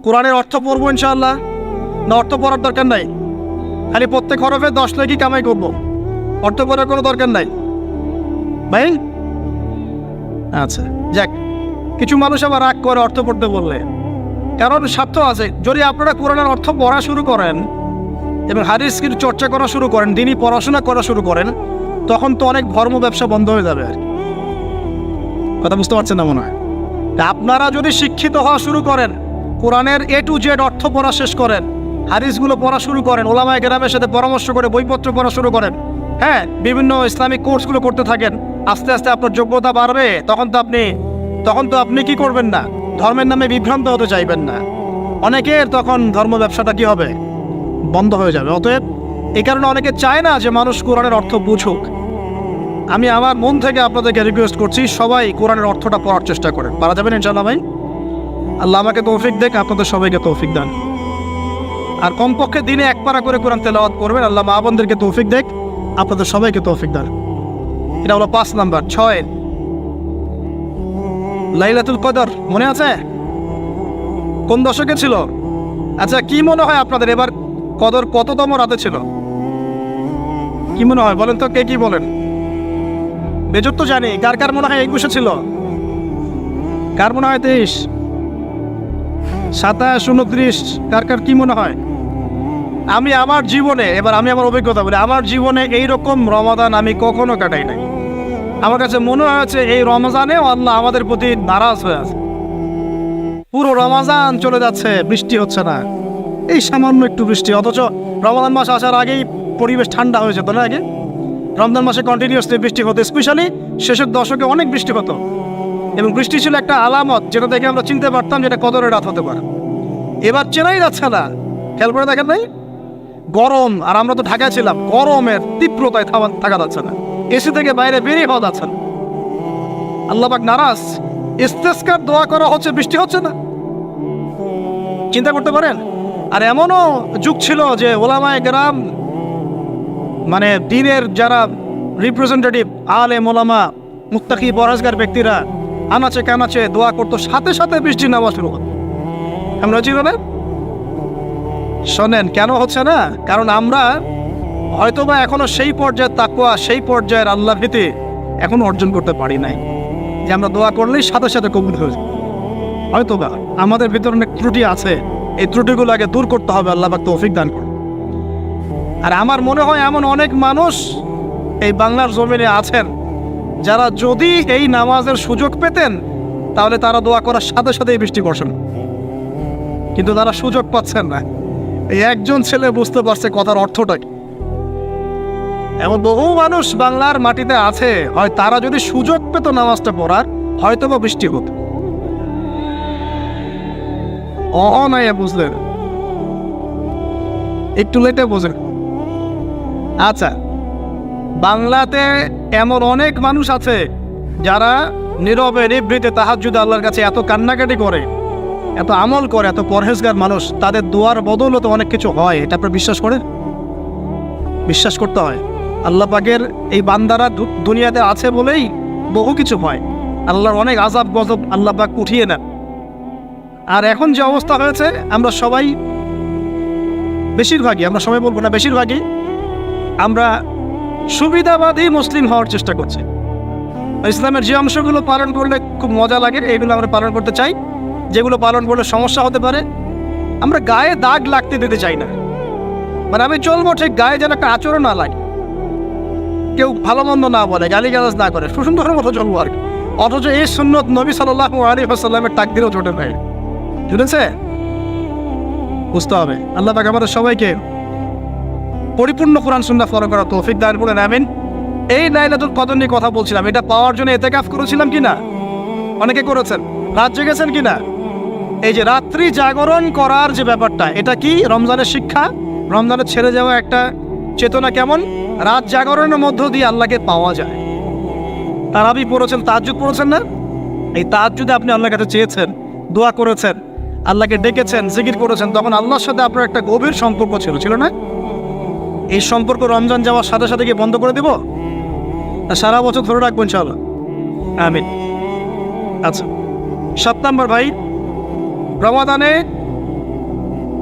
কোরআনের অর্থ পড়বো ইনশাআল্লাহ। না অর্থ পড়ার দরকার নাই, খালি প্রত্যেক হরফে 10 লাখই কামাই করবো, অর্থ পড়ার কোনো দরকার নাই ভাই? আচ্ছা যাক, কিছু মানুষ আবার রাগ করে অর্থ পড়তে বললে, কারণ স্বার্থ আছে। যদি আপনারা কোরআনের অর্থ পড়া শুরু করেন এবং হাদিসের চর্চা করা শুরু করেন, দিনই পড়াশোনা করা শুরু করেন, তখন তো অনেক ধর্ম ব্যবসা বন্ধ হয়ে যাবে আর কি। কথা বুঝতে পারছেন না মনে হয়? আপনারা যদি শিক্ষিত হওয়া শুরু করেন, কোরআনের A to Z অর্থ পড়া শেষ করেন, হাদিসগুলো পড়া শুরু করেন, ওলামায়ে কেরামের সাথে পরামর্শ করে বইপত্র পড়া শুরু করেন, হ্যাঁ, বিভিন্ন ইসলামিক কোর্সগুলো করতে থাকেন, আস্তে আস্তে আপনার যোগ্যতা বাড়বে। তখন তো আপনি কি করবেন না, ধর্মের নামে বিভ্রান্ত হতে চাইবেন না। অনেকের তখন ধর্ম ব্যবসাটা কি হবে, বন্ধ হয়ে যাবে। অতএব এই কারণে অনেকে চায় না যে মানুষ কোরআনের অর্থ বুঝুক। আমি আমার মন থেকে আপনাদেরকে রিকোয়েস্ট করছি, সবাই কোরআনের অর্থটা পড়ার চেষ্টা করেন। পারা যাবেন ইনশাআল্লাহ ভাই? আল্লাহ আমাকে তৌফিক দেখ, আপনাদের সবাইকে তৌফিক দান। আর কমপক্ষে দিনে এক পারা করে কোরআন তেলাওয়াত করবেন। আল্লাহ মা বোনদেরকে তৌফিক দেখ, আপনাদের সবাইকে তৌফিক দান। এটা হলো 5 নাম্বার। 6 লাইলাতুল কদর মনে আছে? কোন দশকে ছিল? আচ্ছা, কি মনে হয় আপনাদের এবার কদর কততম রাতে ছিল? কি মনে হয় বলেন তো, কে কি বলেন? বেজর তো জানি, কার কার মনে হয় 21 ছিল? কার মনে হয় 23, 27, 29? কার কার কি মনে হয়? আমি আমার জীবনে, এবার আমি আমার অভিজ্ঞতা বলি, আমার জীবনে এইরকম রমাদান আমি কখনো কাটাই নাই। আমার কাছে মনে হয়েছে এই রমজানেও আল্লাহ আমাদের প্রতি নারাজ হয়ে আছে। পুরো রমজান চলে যাচ্ছে, বৃষ্টি হচ্ছে না, এই সামান্য একটু বৃষ্টি। অথচ রমজান মাস আসার আগেই পরিবেশ ঠান্ডা হয়ে যেত না? আগে রমজান মাসে কন্টিনিউয়াসলি বৃষ্টি হতো, স্পেশালি শেষের দশকে অনেক বৃষ্টি হতো। এবং বৃষ্টি ছিল একটা আলামত, যেটা দেখে আমরা চিনতে পারতাম যেটা কদরের রাত হতে পারে। এবার চেনাই যাচ্ছে না, খেয়াল করে দেখেন নাই? গরম, আর আমরা তো ঢাকায় ছিলাম, গরমের তীব্রতায় থাকা যাচ্ছে না, এসি থেকে বাইরে বেরিয়ে হওয়া যাচ্ছে না। আল্লাহ পাক নারাজ, ইস্তেসকার দোয়া করা হচ্ছে, বৃষ্টি হচ্ছে না। চিন্তা করতে পারেন? আর এমনও যুগ ছিল যে ওলামায়ে কেরাম, মানে দ্বীনের যারা রিপ্রেজেন্টেটিভ, আলেম ওলামা, মুত্তাকি পরহেজগার ব্যক্তিরা আনাচে কানাচে দোয়া করতো, সাথে সাথে বৃষ্টি নামা শুরু হতো। আমরা ছিল না? শোনেন, কেন হচ্ছে না? কারণ আমরা হয়তোবা এখনো সেই পর্যায়ের তাকওয়া, সেই পর্যায়ের আল্লাহ ভীতি এখনো অর্জন করতে পারি নাই, যে আমরা দোয়া করলেই সাথে সাথে কবুল হয়ে যায়। হয়তোবা আমাদের ভিতরে অনেক ত্রুটি আছে, এই ত্রুটিগুলো আগে দূর করতে হবে। আল্লাহ পাক তৌফিক দান করুন। আর আমার মনে হয় এমন অনেক মানুষ এই বাংলার জমিনে আছেন যারা যদি এই নামাজের সুযোগ পেতেন তাহলে তারা দোয়া করার সাথে সাথে বৃষ্টি বর্ষণ, কিন্তু তারা সুযোগ পাচ্ছেন না। এই একজন ছেলে বুঝতে পারছে কথার অর্থটা কি। এমন বহু মানুষ বাংলার মাটিতে আছে, হয় তারা যদি সুযোগ পেত নামাজটা পড়ার হয়তো বা বৃষ্টি হতো। নাই বুঝলেন, একটু লেটে বোঝেন। আচ্ছা, বাংলাতে এমন অনেক মানুষ আছে যারা নীরবে নিভৃতে তাহাজ্জুদে আল্লাহর কাছে এত কান্নাকাটি করে, এত আমল করে, এত পরহেজগার মানুষ, তাদের দোয়ার বদৌলতে অনেক কিছু হয়। এটা আপনারা বিশ্বাস করেন? বিশ্বাস করতে হয়। আল্লাহ পাকের এই বান্দারা দুনিয়াতে আছে বলেই বহু কিছু হয়। আল্লাহর অনেক আযাব গজব আল্লাহ পাক উঠিয়ে নেন। আর এখন যে অবস্থা হয়েছে, আমরা সবাই বেশিরভাগই, আমরা সবাই বলবো না, বেশিরভাগই আমরা সুবিধাবাদী মুসলিম হওয়ার চেষ্টা করছি। ইসলামের যে অংশগুলো পালন করলে খুব মজা লাগে এইগুলো আমরা পালন করতে চাই, যেগুলো পালন করলে সমস্যা হতে পারে আমরা গায়ে দাগ লাগতে দিতে চাই না। মানে আমি চলবো ঠিক, গায়ে যেন একটা আচরণ না লাগে, কেউ ভালো মন্দ না বলে, গালিগালাজ না করে, সুন্দরের মতো চলবো আর কি। অথচ এই সুন্নত নবী সাল্লাল্লাহু আলাইহি ওয়াসাল্লামের তাকদীরও জোটে নাই। বুঝেছে? বুঝতে হবে। আল্লাহ পাক আমাদের সবাইকে পরিপূর্ণ কোরআন সুন্নাহ ফলো করার তৌফিক দান করুন, আমিন। এই লাইলাতুল কদর নিয়ে কথা বলছিলাম, এটা পাওয়ার জন্য ইতিকাফ করেছিলাম কিনা? অনেকে করেছেন। রাত জেগেছেন কিনা? এই যে রাত্রি জাগরণ করার যে ব্যাপারটা, এটা কি রমজানের শিক্ষা? রমজানের ছেড়ে যাওয়া একটা চেতনা কেমন? রাত জাগরণের মধ্য দিয়ে আল্লাহকে পাওয়া যায়। তারাবি পড়েছেন, তাহাজ্জুদ পড়েছেন না? এই তাহাজ্জুদে আপনি আল্লাহর কাছে চেয়েছেন, দোয়া করেছেন, আল্লাহকে ডেকেছেন, জিকির করেছেন, তখন আল্লাহর সাথে আপনার একটা গভীর সম্পর্ক ছিল না? এই সম্পর্ক রমজান যাওয়ার সাথে সাথে কি বন্ধ করে দেব? সারা বছর ধরে রাখবো ইনশাআল্লাহ, আমিন। আচ্ছা, 7 নম্বর ভাই, রমাদানে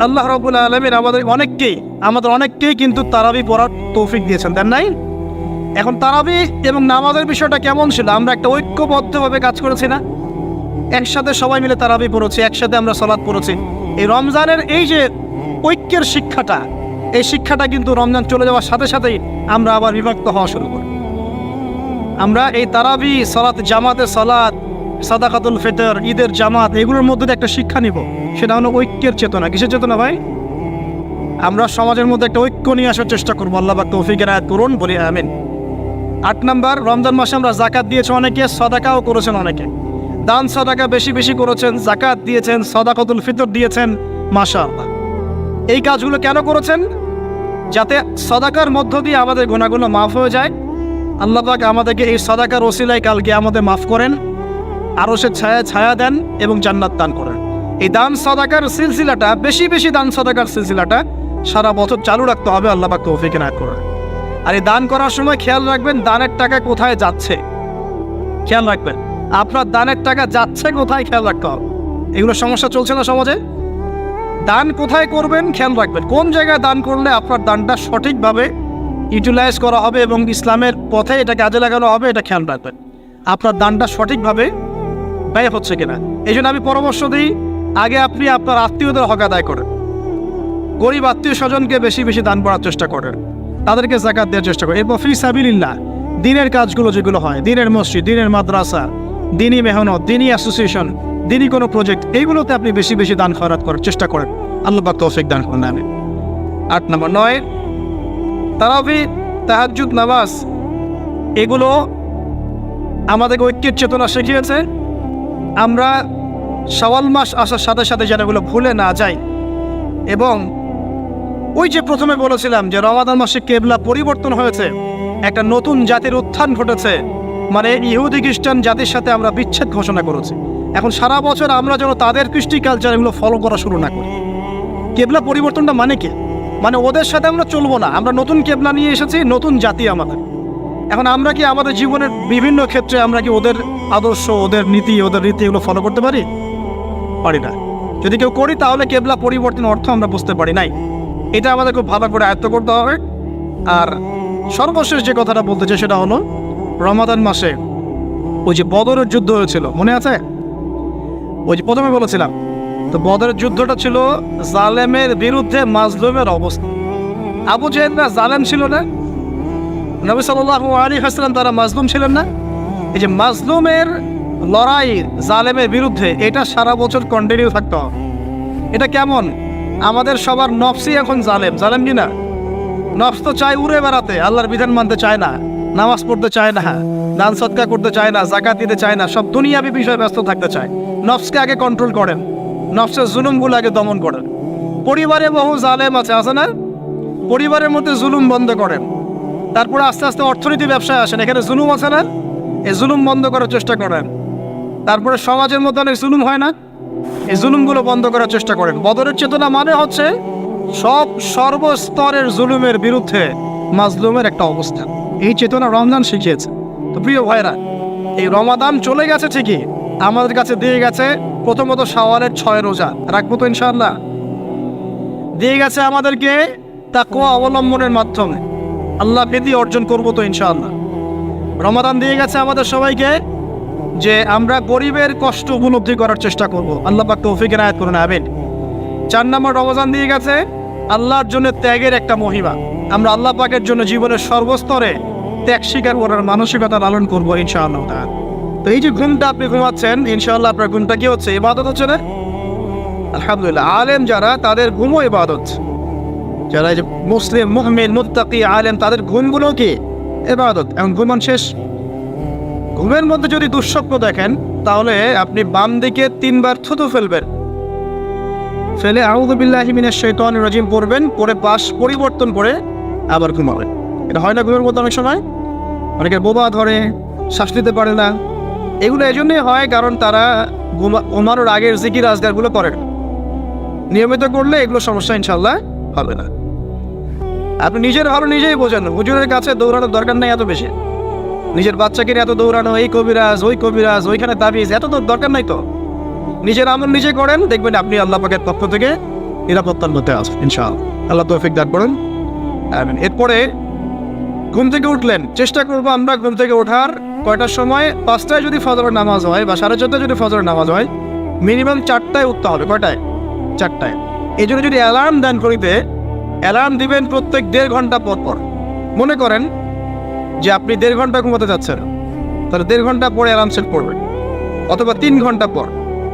আল্লাহ রাব্বুল আলামিন আমাদের অনেককেই কিন্তু তারাবি পড়ার তৌফিক দিয়েছেন, দেন নাই? এখন তারাবি এবং নামাজের বিষয়টা কেমন ছিল? আমরা একটা ঐক্যবদ্ধভাবে কাজ করেছি না? একসাথে সবাই মিলে তারাবি পড়েছি, একসাথে আমরা সালাত পড়েছি। এই রমজানের এই যে ঐক্যের শিক্ষাটা, এই শিক্ষাটা কিন্তু রমজান চলে যাওয়ার সাথে সাথেই আমরা আবার বিভক্ত হওয়া শুরু করি। আমরা এই তারাবি, সালাত, জামাতের সালাত, সাদাকাতুল ফিতর, ঈদের জামাত, এগুলোর মধ্যে একটা শিক্ষা নিব, সেটা হলো ঐক্যের চেতনা। কিসের চেতনা ভাই? আমরা সমাজের মধ্যে একটা ঐক্য নিয়ে আসার চেষ্টা করবো। আল্লাহ পাক তৌফিক এনায়েত করুন, বলি আমিন। 8 নম্বর, রমজান মাসে আমরা যাকাত দিয়েছি অনেকে, সাদাকাও করেছেন অনেকে। দান সাদাকা বেশি বেশি করেছেন, যাকাত দিয়েছেন, সাদাকাতুল ফিতর দিয়েছেন, মাশাআল্লাহ। এই কাজগুলো কেন করেছেন? যাতে সাদাকার মধ্য দিয়ে আমাদের গুনাহগুলো মাফ হয়ে যায়। আল্লাহ পাক আমাদেরকে এই সাদাকার ওসিলায় কালকে আমাদের মাফ করেন, আরশের ছায়া দেন এবং জান্নাত দান করেন। এই দান সাদাকার সিলসিলাটা, বেশি বেশি দান সাদাকার সিলসিলাটা সারা বছর চালু রাখতে হবে। আল্লাহ পাক তৌফিক এনায়েত করেন। আর এই দান করার সময় খেয়াল রাখবেন দানের টাকা কোথায় যাচ্ছে, খেয়াল রাখবেন আপনার দানের টাকা যাচ্ছে কোথায়, খেয়াল রাখতে হবে। এগুলো সমস্যা চলছে না সমাজে? দান কোথায় করবেন খেয়াল রাখবেন, কোন জায়গায় দান করলে আপনার দানটা সঠিকভাবে ইউটিলাইজ করা হবে এবং ইসলামের পথে এটা কাজে লাগানো হবে, এটা খেয়াল রাখবেন। আপনার দানটা সঠিকভাবে ব্যয় হচ্ছে কিনা। এই জন্য আমি পরামর্শ দিই, আগে আপনি আপনার আত্মীয়দের হক আদায় করেন, গরিব আত্মীয় স্বজনকে বেশি বেশি দান করার চেষ্টা করেন, তাদেরকে যাকাত দেওয়ার চেষ্টা করেন। এরপর ফি সাবিলিল্লাহ, দিনের কাজগুলো যেগুলো হয়, দিনের মসজিদ, দিনের মাদ্রাসা, দিনী মেহনত, দিনী অ্যাসোসিয়েশন, দিনী কোনো প্রজেক্ট, এইগুলোতে আপনি বেশি বেশি দান খয়রাত করার চেষ্টা করেন। আল্লাহ পাক তৌফিক দান করেন, আমিন। 8 নম্বর, 9, তারাবি, তাহাজ্জুদ, নামাজ, এগুলো আমাদেরকে ঐক্যের চেতনা শিখিয়েছে। আমরা শাওয়াল মাস আসার সাথে সাথে যেন এগুলো ভুলে না যাই। এবং ওই যে প্রথমে বলেছিলাম যে রমাদান মাসে কেবলা পরিবর্তন হয়েছে, একটা নতুন জাতির উত্থান ঘটেছে, মানে ইহুদি খ্রিস্টান জাতির সাথে আমরা বিচ্ছেদ ঘোষণা করেছি। এখন সারা বছর আমরা যেন তাদের কৃষ্টি কালচার এগুলো ফলো করা শুরু না করি। কেবলা পরিবর্তনটা মানে কি? মানে ওদের সাথে আমরা চলবো না, আমরা নতুন কেবলা নিয়ে এসেছি, নতুন জাতি আমাদের। এখন আমরা কি আমাদের জীবনের বিভিন্ন ক্ষেত্রে আমরা কি ওদের আদর্শ, ওদের নীতি, ওদের রীতি এগুলো ফলো করতে পারি? পারি না। যদি কেউ করি তাহলে কেবলা পরিবর্তন অর্থ আমরা বুঝতে পারি নাই। এটা আমাদের খুব ভালো করে আয়ত্ত করতে হবে। আর সর্বশেষ যে কথাটা বলতে চাই সেটা হলো, রমাদান মাসে ওই যে বদরের যুদ্ধ হয়েছিল, মনে আছে? ওই যে প্রথমে বলেছিলাম, তো বদরের যুদ্ধটা ছিল জালেমের বিরুদ্ধে মাজলুমের অবস্থা। আবু জেহেলরা জালেম ছিল না, নবী সাল্লাল্লাহু আলাইহি ওয়াসাল্লাম তারা মাজলুম ছিলেন না। এই যে মাজলুমের লড়াই জালেমের বিরুদ্ধে, এটা সারা বছর কন্টিনিউ থাকতে হবে। এটা কেমন? আমাদের সবার নফসই এখন জালেম, জালেম কি না? নফস তো চায় উড়ে বেড়াতে, আল্লাহর বিধান মানতে চায় না, নামাজ পড়তে চায় না, দান সদকা করতে চায় না, যাকাত দিতে চায় না, সব দুনিয়াবি বিষয়ে ব্যস্ত থাকতে চায়। নফসকে আগে কন্ট্রোল করেন, নফসের জুলুমগুলো আগে দমন করেন। পরিবারে বহু জালেম আছে না? পরিবারের মধ্যে জুলুম বন্ধ করেন। তারপরে আস্তে আস্তে অর্থনীতি ব্যবসায় আসেন, এখানে জুলুম আছে না? এই জুলুম বন্ধ করার চেষ্টা করেন। তারপরে সমাজের মধ্যে অনেক জুলুম হয় না? এই জুলুমগুলো বন্ধ করার চেষ্টা করেন। বদরের চেতনা মানে হচ্ছে সর্বস্তরের জুলুমের বিরুদ্ধে মাজলুমের একটা অবস্থান। এই চেতনা রমজান শিখিয়েছে। তো প্রিয় ভাইরা, এই রমাদান চলে গেছে ঠিকই, আমাদের কাছে দিয়ে গেছে প্রথমত শাওয়ালের 6 রোজা, রাখবো তো ইনশাআল্লাহ। দিয়ে গেছে আমাদেরকে তাকওয়া অবলম্বনের মাধ্যমে আল্লাহ ভীতি অর্জন করবো তো ইনশাআল্লাহ। রমাদান দিয়ে গেছে আমাদের সবাইকে যে আমরা গরিবের কষ্ট উপলব্ধি করার চেষ্টা করব। আল্লাহ পাক তৌফিক এনায়েত করুন, আমিন। 4 নম্বর রমজান দিয়ে গেছে আল্লাহর জন্য ত্যাগের একটা মহিমা। আমরা আল্লাহ পাকের জন্য জীবনের সর্বস্তরে ত্যাগ স্বীকার করার মানসিকতা লালন করবো ইনশাআল্লাহ। তো এই যে ঘুমটা আপনি ঘুমাচ্ছেন, ইনশাআল্লাহ আপনার ঘুমটা কি হচ্ছে? ইবাদত হচ্ছে না? আলহামদুলিল্লাহ। আলেম যারা, তাদের ঘুমও ইবাদত। যারা এই যে মুসলিম, মুমিন, মুত্তাকি, আলেম, তাদের ঘুমগুলো কি ইবাদত। এখন ঘুমান শেষ, ঘুমের মধ্যে যদি দুঃস্বপ্ন দেখেন তাহলে আপনি বাম দিকে 3 বার থুতু ফেলবেন, ফেলে আউযু বিল্লাহি মিনাশ শাইতানির রাজিম পড়বেন, পরে পাশ পরিবর্তন করে আবার ঘুমাবেন। এটা হয় না ঘুমের মধ্যে অনেক সময়? অনেকের বোবা ধরে, শ্বাস নিতে পারে না। এগুলো এই জন্যই হয় কারণ তারা ঘুমানোর আগের জিকির আজগারগুলো করেন। নিয়মিত করলে এগুলো সমস্যা ইনশাল্লাহ হবে না। আপনি নিজের ভালো নিজেই বোঝেন, হুজুরের কাছে দৌড়ানোর দরকার নেই এত বেশি। নিজের বাচ্চাকে এত দৌড়ানো, এই কবিরাজ ওই কবিরাজ, ওইখানে তাবিজ, এত তো দরকার নাই তো। নিজের আমল নিজে করেন, দেখবেন আপনি আল্লাহ পাকের পক্ষ থেকে নিরাপত্তার মধ্যে আসবেন ইনশাআল্লাহ। আল্লাহ তৌফিক দান করুন, আমিন। এরপরে ঘুম থেকে উঠলেন, চেষ্টা করবো আমরা ঘুম থেকে ওঠার কয়টার সময়? 5টায় যদি ফজরের নামাজ হয় বা 4:30টায় যদি ফজরের নামাজ হয়, মিনিমাম 4টায় উঠতে হবে। কয়টায়? 4টায়। এই জন্য যদি অ্যালার্ম দেন করিতে, অ্যালার্ম দিবেন প্রত্যেক 1.5 ঘন্টা পর পর। মনে করেন যে আপনি 1.5 ঘন্টা ঘুমাতে যাচ্ছেন, তাহলে 1.5 ঘন্টা পরে অ্যালার্ম সেট করবেন, অথবা 3 ঘন্টা পর,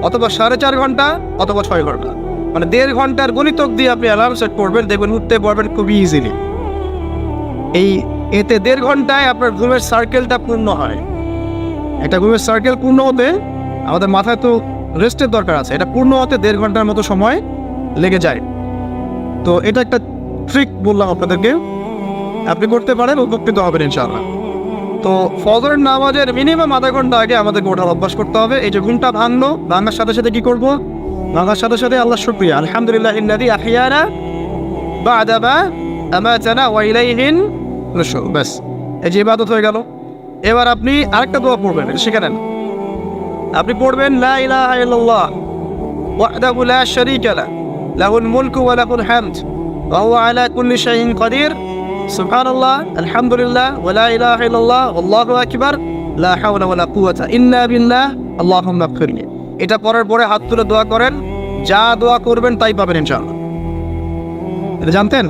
অথবা 4.5 ঘন্টা, অথবা 6 ঘন্টা। মানে 1.5 ঘন্টার গণিতক দিয়ে আপনি অ্যালার্ম সেট করবেন, দেখবেন উঠতে পারবেন খুবই ইজিলি। এতে 1.5 ঘন্টায় আপনার ঘুমের সার্কেলটা পূর্ণ হয়। একটা ঘুমের সার্কেল পূর্ণ হতে আমাদের মাথায় তো রেস্টের দরকার আছে, এটা পূর্ণ হতে 1.5 ঘন্টার মতো সময় লেগে যায়। তো এটা একটা ট্রিক বললাম আপনাদেরকে, আপনি করতে পারেন, উপকৃত হবেন ইনশাআল্লাহ। তো ফজরের নামাজের মিনিমাম আধা ঘন্টা আগে আমাদেরকে ওঠার অভ্যাস করতে হবে। এই যে ঘুমটা ভাঙলো, ভাঙার সাথে সাথে কি করবো? ভাঙার সাথে সাথে আল্লাহ শুকরিয়া, আলহামদুলিল্লাহিল্লাযী আহইয়ানা বা'দা মা আমাতানা ওয়া ইলাইহিন নুশুর। ব্যাস, এই যে ইবাদত হয়ে গেল। এবার আপনি আরেকটা দোয়া পড়বেন, শিখে নেন। আপনি পড়বেন লা ইলাহা ইল্লাল্লাহ ওয়াহদাহু লা শারীকা লাহু লাহুল মুলকু ওয়া লাহুল হামদ ওয়া হুয়া আলা কুল্লি শাইইন কাদির সুবহানাল্লাহ আলহামদুলিল্লাহ ওয়া লা ইলাহা ইল্লাল্লাহ আল্লাহু আকবার লা হাওলা ওয়া লা কুওয়াতা ইল্লা বিল্লাহ আল্লাহুম্মা ইগফিরলি। এটা পড়ার পরে হাত তুলে দোয়া করেন, যা দোয়া করবেন তাই পাবেন ইনশাআল্লাহ। এটা জানতেন?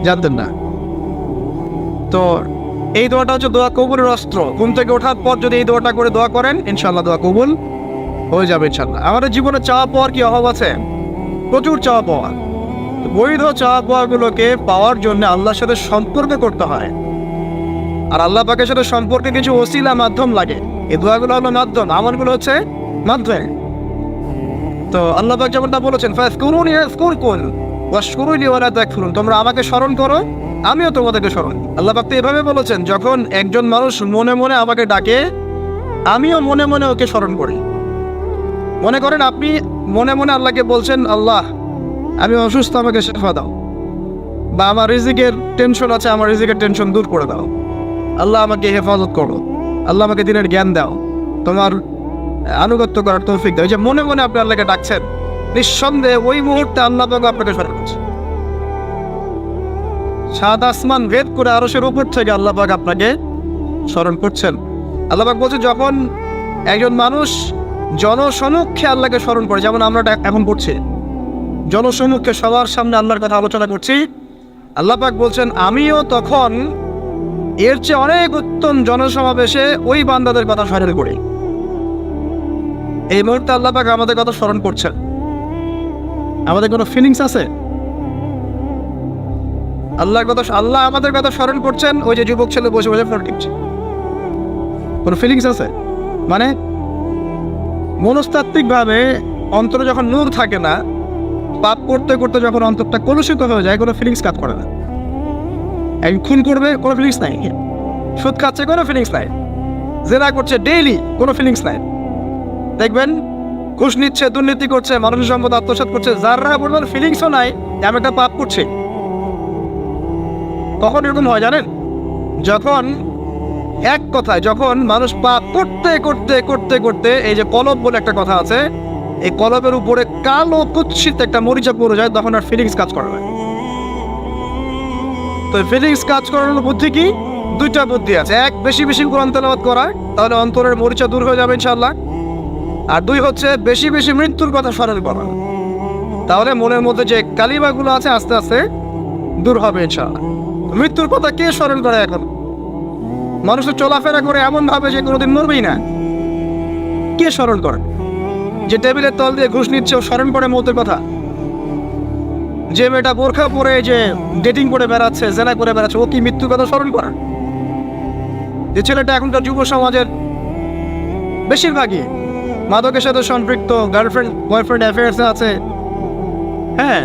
জানতেন না? তো এই দোয়াটা হচ্ছে দোয়া কবুলের অস্ত্র। ঘুম থেকে ওঠার পর যদি এই দোয়াটা করে দোয়া করেন, ইনশাআল্লাহ দোয়া কবুল হয়ে যাবে ইনশাআল্লাহ। আমাদের জীবনে চাওয়া পাওয়ার কি অভাব আছে? প্রচুর চাওয়া পাওয়া। বৈধ চাওয়া পাওয়াগুলোকে পাওয়ার জন্য আল্লাহর সাথে সম্পর্ক করতে হয়, আর আল্লাহ পাকের সাথে সম্পর্কে কিছু ওসিলা মাধ্যম লাগে। এই দোয়াগুলো হলো মাধ্যম, আমলগুলো হচ্ছে মাধ্যম। তো আল্লাহ পাক যেমনটা বলেছেন, ফাযকুরুনি আযকুরকুম ওয়াশকুরুলি ওয়া লা তাকফুরুন, তোমরা আমাকে স্মরণ করো, আমিও তোমাদেরকে স্মরণ। আল্লাহ পাক তো এভাবে বলেছেন, যখন একজন মানুষ মনে মনে আমাকে ডাকে, আমিও মনে মনে ওকে স্মরণ করি। মনে করেন আপনি মনে মনে আল্লাহকে বলছেন, আল্লাহ আমি অসুস্থ, আমাকে শেফা দাও, বা আমার রিজিকের টেনশন আছে, আমার রিজিকের টেনশন দূর করে দাও, আল্লাহ আমাকে হেফাজত করো, আল্লাহ আমাকে দিনের জ্ঞান দাও, তোমার আনুগত্য করার তৌফিক দাও। এই যে মনে মনে আপনি আল্লাহকে ডাকছেন, নিঃসন্দেহে ওই মুহূর্তে আল্লাহ পাক আপনাকে স্মরণ করছে। সাত আসমান ভেদ করে আরশের উপর থেকে আল্লাহ পাক আপনাকে স্মরণ করছেন। আল্লাহ পাক বলছে, যখন একজন মানুষ জনসমক্ষে আল্লাহকে স্মরণ করে, যেমন আমরা এখন করছি, জনসমক্ষে সবার সামনে আল্লাহর কথা আলোচনা করছি, আল্লাহ পাক বলছেন আমিও তখন এর চেয়ে অনেক উত্তম জনসমাবেশে ওই বান্দাদের কথা স্মরণ করি। এই মুহূর্তে আল্লাহ পাক আমাদের কথা স্মরণ করছেন। আমাদের কোনো ফিলিংস আছে? আল্লাহ আমাদের কথা স্মরণ করছেন। ওই যে যুবক ছেলে বসে বসে ফোন টিপছে, কোনো ফিলিংস আছে? মানে মনস্তাত্ত্বিকভাবে অন্তরে যখন নূর থাকে না, পাপ করতে করতে যখন অন্তরটা কলুষিত হয়ে যায়, কোনো ফিলিংস কাজ করে না। খুন করবে, কোনো ফিলিংস নাই। সুদ খাচ্ছে, কোনো ফিলিংস নাই। জেনা করছে ডেইলি, কোনো ফিলিংস নাই। দেখবেন ঘুষ নিচ্ছে, দুর্নীতি করছে, মানুষের সম্পদ আত্মসাৎ করছে, যারা পরিমাণ ফিলিংসও নাই যে আমি একটা পাপ করছি। কখন এরকম হয় জানেন? যখন এক কথায় যখন মানুষ পাপ করতে করতে করতে করতে, এই যে কলব বলে একটা কথা আছে, এই কলবের উপরে কালো কুৎসিত একটা মরিচা পড়ে যায়, তখন আর ফিলিংস কাজ করে না। তো ফিলিংস কাজ করানোর বুদ্ধি কি? দুইটা বুদ্ধি আছে। এক, বেশি বেশি কোরআন তেলাওয়াত করা, তাহলে অন্তরের মরিচা দূর হয়ে যাবে ইনশাআল্লাহ। আর দুই হচ্ছে বেশি বেশি মৃত্যুর কথা স্মরণ করা, তাহলে মনের মধ্যে যে কালিমাগুলো আছে আস্তে আস্তে দূর হবে ইনশাআল্লাহ। মৃত্যুর কথা কে স্মরণ করে? এখন মানুষ চলাফেরা করে এমন ভাবে যে কোনোদিন মরবেই না। কে স্মরণ করে? যে টেবিলের তল দিয়ে ঘুষ নিচ্ছে ও স্মরণ করে মৌতের কথা। যে মেয়েটা বোরখা পরে যে ডেটিং করে বেড়াচ্ছে, জেনা করে বেড়াচ্ছে, ও কি মৃত্যুর কথা স্মরণ করে? যে ছেলেটা এখনকার যুব সমাজের বেশিরভাগই মাদকের সাথে সম্পৃক্ত, গার্লফ্রেন্ড বয়ফ্রেন্ড অ্যাফেয়ার্সে আছে, হ্যাঁ,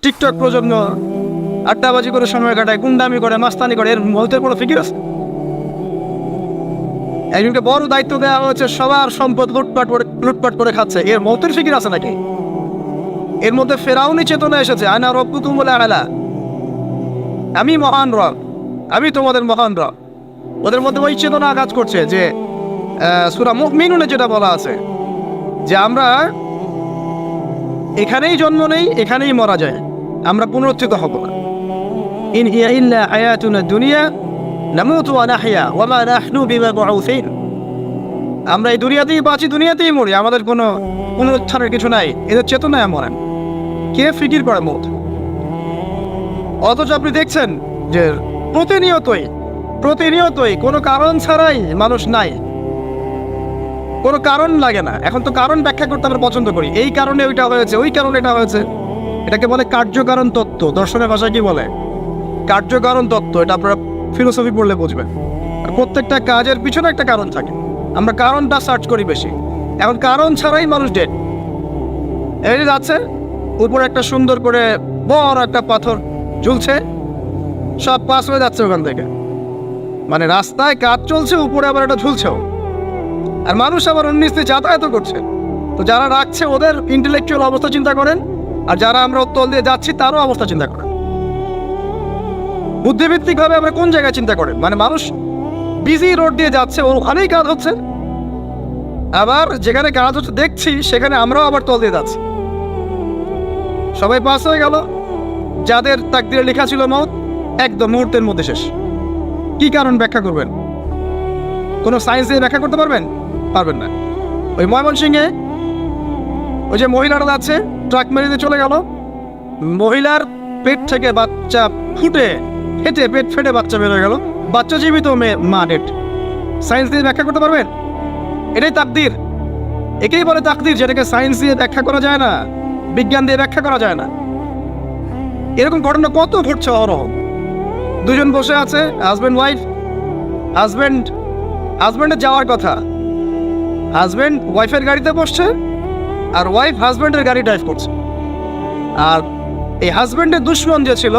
টিকটক প্রজন্ম, আড্ডাবাজি করে সময় কাটায়, গুন্ডামি করে, মাস্তানি করে, এর মৌতের কোনো ফিকির আছে? একজনকে বড় দায়িত্ব দেওয়া হয়েছে, সবার সম্পদ লুটপাট করে খাচ্ছে, এর মৌতের ফিকির আছে নাকি? এর মধ্যে ফেরাউনি চেতনা এসেছে, আনা রব্বুকুম বলে আলা, আমি মহান রব, আমি তোমাদের মহান রব। ওদের মধ্যে ওই চেতনা কাজ করছে যে সূরা মুমিনুনে যেটা বলা আছে যে আমরা এখানেই জন্ম নেই, এখানেই মারা যায়, আমরা পুনরুত্থিত হব না। ইন হিয়া ইল্লা হায়াতুনা দুনিয়া নামুতু ওয়া নাহইয়া ওয়া মা নাহনু বিমাবউসিন। আমরা এই দুনিয়াতেই বাঁচি, দুনিয়াতেই মরি, আমাদের কোনো পুনরুত্থানের কিছু নাই। এদের চেতনায় মরেন। কে ফিকির করে মত? অথচ আপনি দেখছেন যে প্রতিনিয়তই কোনো কারণ ছাড়াই মানুষ নাই, কোনো কারণ লাগে না। এখন তো কারণ ব্যাখ্যা করতে আমরা পছন্দ করি, এই কারণে ওইটা হয়েছে, ওই কারণে এটা হয়েছে। এটাকে বলে কার্যকারণ তত্ত্ব। দর্শনের ভাষায় কি বলে? কার্যকারণ তত্ত্ব। এটা আপনারা ফিলোসফি পড়লে বুঝবেন। আর প্রত্যেকটা কাজের পিছনে একটা কারণ থাকে, আমরা কারণটা সার্চ করি বেশি। এখন কারণ ছাড়াই মানুষ ডেড। এই যাচ্ছে, উপরে একটা সুন্দর করে বড় একটা পাথর ঝুলছে, সব পাস হয়ে যাচ্ছে ওখান থেকে। মানে রাস্তায় কাজ চলছে, উপরে আবার একটা ঝুলছেও, আর মানুষ আবার অন্যস্তে যাতায়াত করছে। তো যারা রাখছে ওদের ইন্টেলেকচুয়াল অবস্থা চিন্তা করেন, আর যারা আমরা উত্তল দিয়ে যাচ্ছি তারও অবস্থা চিন্তা করেন। বুদ্ধিভিত্তিকভাবে আমরা কোন জায়গায় চিন্তা করেন? মানে মানুষ বিজি রোড দিয়ে যাচ্ছে, ওখানেই কাজ হচ্ছে, আবার যেখানে কাজ হচ্ছে দেখছি সেখানে আমরাও আবার তল দিয়ে যাচ্ছি। সবাই পাস হয়ে গেল, যাদের তাকদিরে লেখা ছিল মওত, একদম মুহূর্তের মধ্যে শেষ। কি কারণ ব্যাখ্যা করবেন? কোনো সায়েন্স দিয়ে ব্যাখ্যা করতে পারবেন? পারবেন না। ওই ময়মনসিংহে ওই যে মহিলারা যাচ্ছে, ট্রাক মেরে দিয়ে চলে গেল, মহিলার পেট থেকে বাচ্চা ফেটে পেট ফেটে বাচ্চা বের হয়ে গেল, বাচ্চা জীবিত, মা ডেড। সায়েন্স দিয়ে ব্যাখ্যা করতে পারবেন? এটাই তাকদির। একেই বলে তাকদির, যেটাকে সায়েন্স দিয়ে ব্যাখ্যা করা যায় না, বিজ্ঞান দিয়ে ব্যাখ্যা করা যায় না। এরকম ঘটনা কত ঘটছে অহরহ। দুজন বসে আছে, হাজব্যান্ড ওয়াইফ, হাজব্যান্ডের যাওয়ার কথা, হাজব্যান্ড ওয়াইফের গাড়িতে বসছে, আর ওয়াইফ হাজব্যান্ডের গাড়ি ড্রাইভ করছে। আর এই হাজব্যান্ডের দুশ্মন যে ছিল,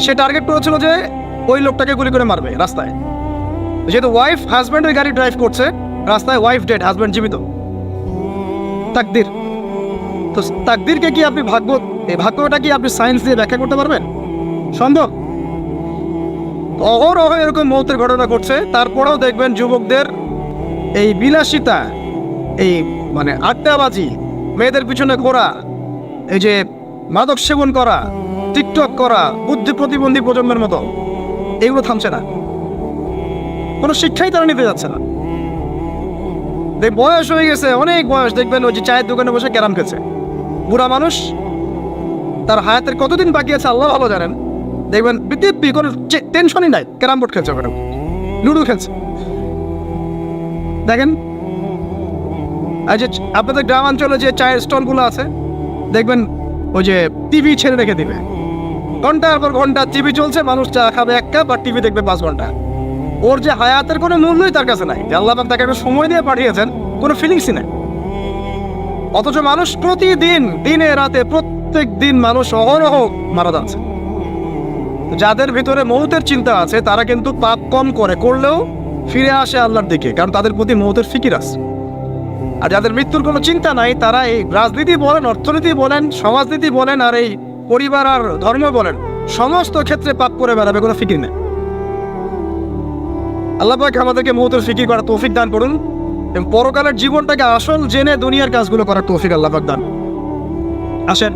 সে টার্গেট করেছিল যে ওই লোকটাকে গুলি করে মারবে রাস্তায়। যেহেতু ওয়াইফ হাজব্যান্ডের গাড়ি ড্রাইভ করছে, রাস্তায় ওয়াইফ ডেড, হাজব্যান্ড জীবিত। তাকদির। তো তাকদিরকে কি আপনি এই ভাগ্যটা কি আপনি সায়েন্স দিয়ে ব্যাখ্যা করতে পারবেন? সম্ভব? অহরহ এরকম মৌতের ঘটনা ঘটছে। তারপরেও দেখবেন যুবকদের এই বিলাসিতা, এই মানে আড্ডাবাজি, মেয়েদের পিছনে ঘোরা, এই যে মাদক সেবন করা, টিকটক করা, বুদ্ধি প্রতিবন্ধী প্রজন্মের মতো, এগুলো থামছে না। কোনো শিক্ষাই তারা নিতে যাচ্ছে না। বয়স হয়ে গেছে, অনেক বয়স, দেখবেন ওই যে চায়ের দোকানে বসে ক্যারাম খেলছে। বুড়া মানুষ, তার হায়াতের কতদিন বাকি আছে আল্লাহ ভালো জানেন। দেখবেন দিব্যি কোনো টেনশনই নাই, ক্যারাম বোর্ড খেলছে, ওখানে লুডো খেলছে। দেখেন আর যে আপনাদের গ্রামাঞ্চলে যে চায়ের স্টলগুলো আছে, দেখবেন ওই যে টিভি ছেড়ে রেখে দিবে, ঘন্টার পর ঘন্টা টিভি চলছে, মানুষ চা খাবে 1 কাপ আর টিভি দেখবে 5 ঘন্টা। ওর যে হায়াতের কোনো মূল্যই তার কাছে নাই, যে আল্লাহ পাক তাকে একটা সময় দিয়ে পাঠিয়েছেন, কোনো ফিলিংসই নাই। অথচ মানুষ প্রতিদিন, দিনে রাতে, প্রত্যেক দিন মানুষ অহরহ মারা যাচ্ছে। যাদের ভিতরে মৌতের চিন্তা আছে তারা কিন্তু পাপ কম করলেও ফিরে আসে আল্লাহর দিকে, কারণ তাদের প্রতি মৌতের ফিকির আছে। আর যাদের মৃত্যুর কোনো চিন্তা নাই, তারা এই রাজনীতি বলেন, অর্থনীতি বলেন, সমাজনীতি বলেন, আর এই পরিবার আর ধর্ম বলেন, সমস্ত ক্ষেত্রে পাপ করে বেড়াবে, কোনো ফিকির নেই। আল্লাহ পাক আমাদেরকে মৌতের ফিকির করার তৌফিক দান করুন এবং পরকালের জীবনটাকে আসল জেনে দুনিয়ার কাজগুলো করার তৌফিক আল্লাহ পাক দান। আসেন,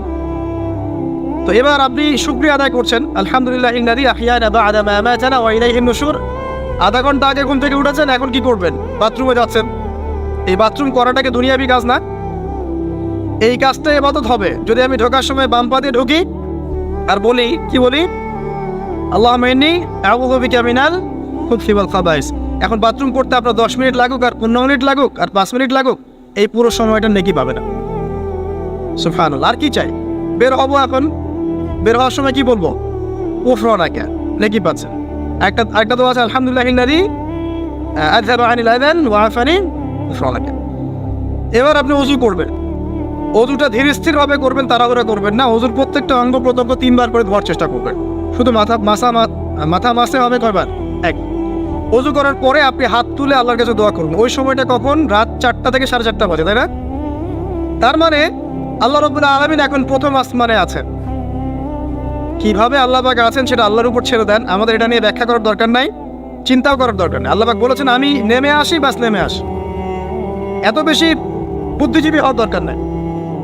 তো এবার আপনি শুকরিয়া আদায় করছেন, আলহামদুলিল্লাহ ইল্লাযী আহইয়ানা বা'দা মা আমাতানা ওয়া ইলাইহিন নুশুর। আধা ঘন্টা আগে ঘুম থেকে উঠেছেন, এখন কি করবেন? বাথরুমে যাচ্ছেন। এই বাথরুম করাটাকে দুনিয়াবি কাজ না? এই কাজটা ইবাদত হবে যদি আমি ঢোকার সময় বাম পা দিয়ে ঢুকি আর বলি, কি বলি? আল্লাহুম্মা ইন্নী আউযু বিকা মিনাল খুবসি ওয়াল খাবাইস। এখন বাথরুম করতে আপনার 10 মিনিট লাগুক আর 15 মিনিট লাগুক আর 5 মিনিট লাগুক, এই পুরো সময়টা নেকি পাবে না। সুবহানাল্লাহ। আর কি চাই? বের হব, এখন বের হওয়ার সময় কি বলবো? উফরানাকা, নেকি পাচ্ছেন। একটা দোয়া আছে, আলহামদুলিল্লাহ ইল্লাযী আযহাবা আনিল আযান ওয়া আফানি উফরানাকা। এবার আপনি ওযু করবেন। ওযুটা ধীর স্থির ভাবে করবেন, তাড়াহুড়া করবেন না। ওযুর প্রত্যেকটা অঙ্গ প্রত্যঙ্গ 3 বার করে ধোয়ার চেষ্টা করবেন। শুধু মাথা মাসে হবে কয়বার? 1। ওযু করার পরে আপনি হাত তুলে আল্লাহর কাছে দোয়া করুন। ওই সময়টা কখন? রাত 4টা থেকে 4:30 বাজে, তাই না? তার মানে আল্লাহ রাব্বুল আলামিন এখন প্রথম আসমানে আছেন। কিভাবে আল্লাহ পাক আছেন সেটা আল্লাহর উপর ছেড়ে দেন, আমাদের এটা নিয়ে ব্যাখ্যা করার দরকার নাই, চিন্তাও করার দরকার নেই। আল্লাহ পাক বলেছেন আমি নেমে আসি, বাস নেমে আসি। এত বেশি বুদ্ধিজীবী হওয়ার দরকার নাই।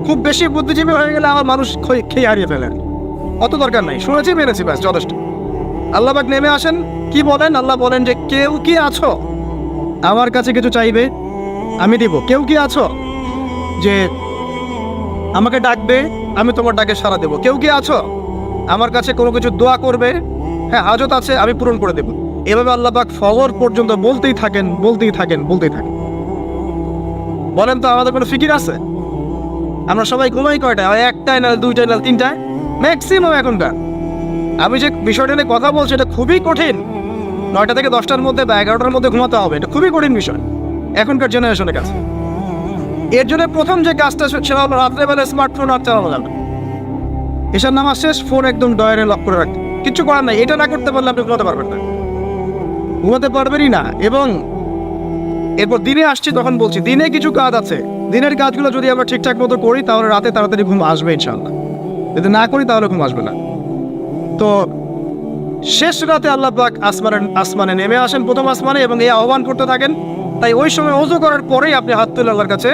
খুব বেশি বুদ্ধিজীবী হয়ে গেলে আমার মানুষ খেয়ে হারিয়ে ফেলে, অত দরকার নাই। শুনেছি, মেরেছি, ব্যাস যথেষ্ট। আল্লাহ পাক নেমে আসেন, কি বলেন? আল্লাহ বলেন যে কেউ কি আছো আমার কাছে কিছু চাইবে, আমি দিব। কেউ কি আছো যে আমাকে ডাকবে, আমি তোমার ডাকে সাড়া দেবো? কেউ কি আছো আমার কাছে কোনো কিছু দোয়া করবে? হ্যাঁ, হাজত আছে, আমি পূরণ করে দেব। এভাবে আল্লাহ পাক ফজর পর্যন্ত বলতেই থাকেন। বলেন তো, আমাদের কোনো ফিকির আছে? আমরা সবাই ঘুমাই কয়টা? 1টায়, না 2টায়, না 3টায় ম্যাক্সিমাম এখনকার। আমি যে বিষয়টা নিয়ে কথা বলছি এটা খুবই কঠিন। 9টা থেকে 10টার মধ্যে বা 11টার মধ্যে ঘুমাতে হবে, এটা খুবই কঠিন বিষয় এখনকার জেনারেশনের কাছে। এর জন্য প্রথম যে কাজটা সেটা হলো রাত্রেবেলা স্মার্টফোন আর চালানো যাবে। এসব নামাজ শেষ, ফোন একদম ডয়ারে লক করে রাখতে, কিচ্ছু করার নাই। এটা না করতে পারলে আপনি ঘুমাতে পারবেন না, ঘুমাতে পারবেনই না। এবং এরপর দিনে আসছি, তখন বলছি দিনে কিছু কাজ আছে। দিনের কাজগুলো যদি আমরা ঠিকঠাক মতো করি তাহলে রাতে তাড়াতাড়ি ঘুম আসবে ইনশাআল্লাহ। যদি না করি তাহলে ঘুম আসবে না। তো শেষ রাতে আল্লাহ পাক আসমানে নেমে আসেন, প্রথম আসমানে, এবং এই আহ্বান করতে থাকেন। তাই ওই সময় ওযু করার পরেই আপনি হাত তুলে আল্লাহর কাছে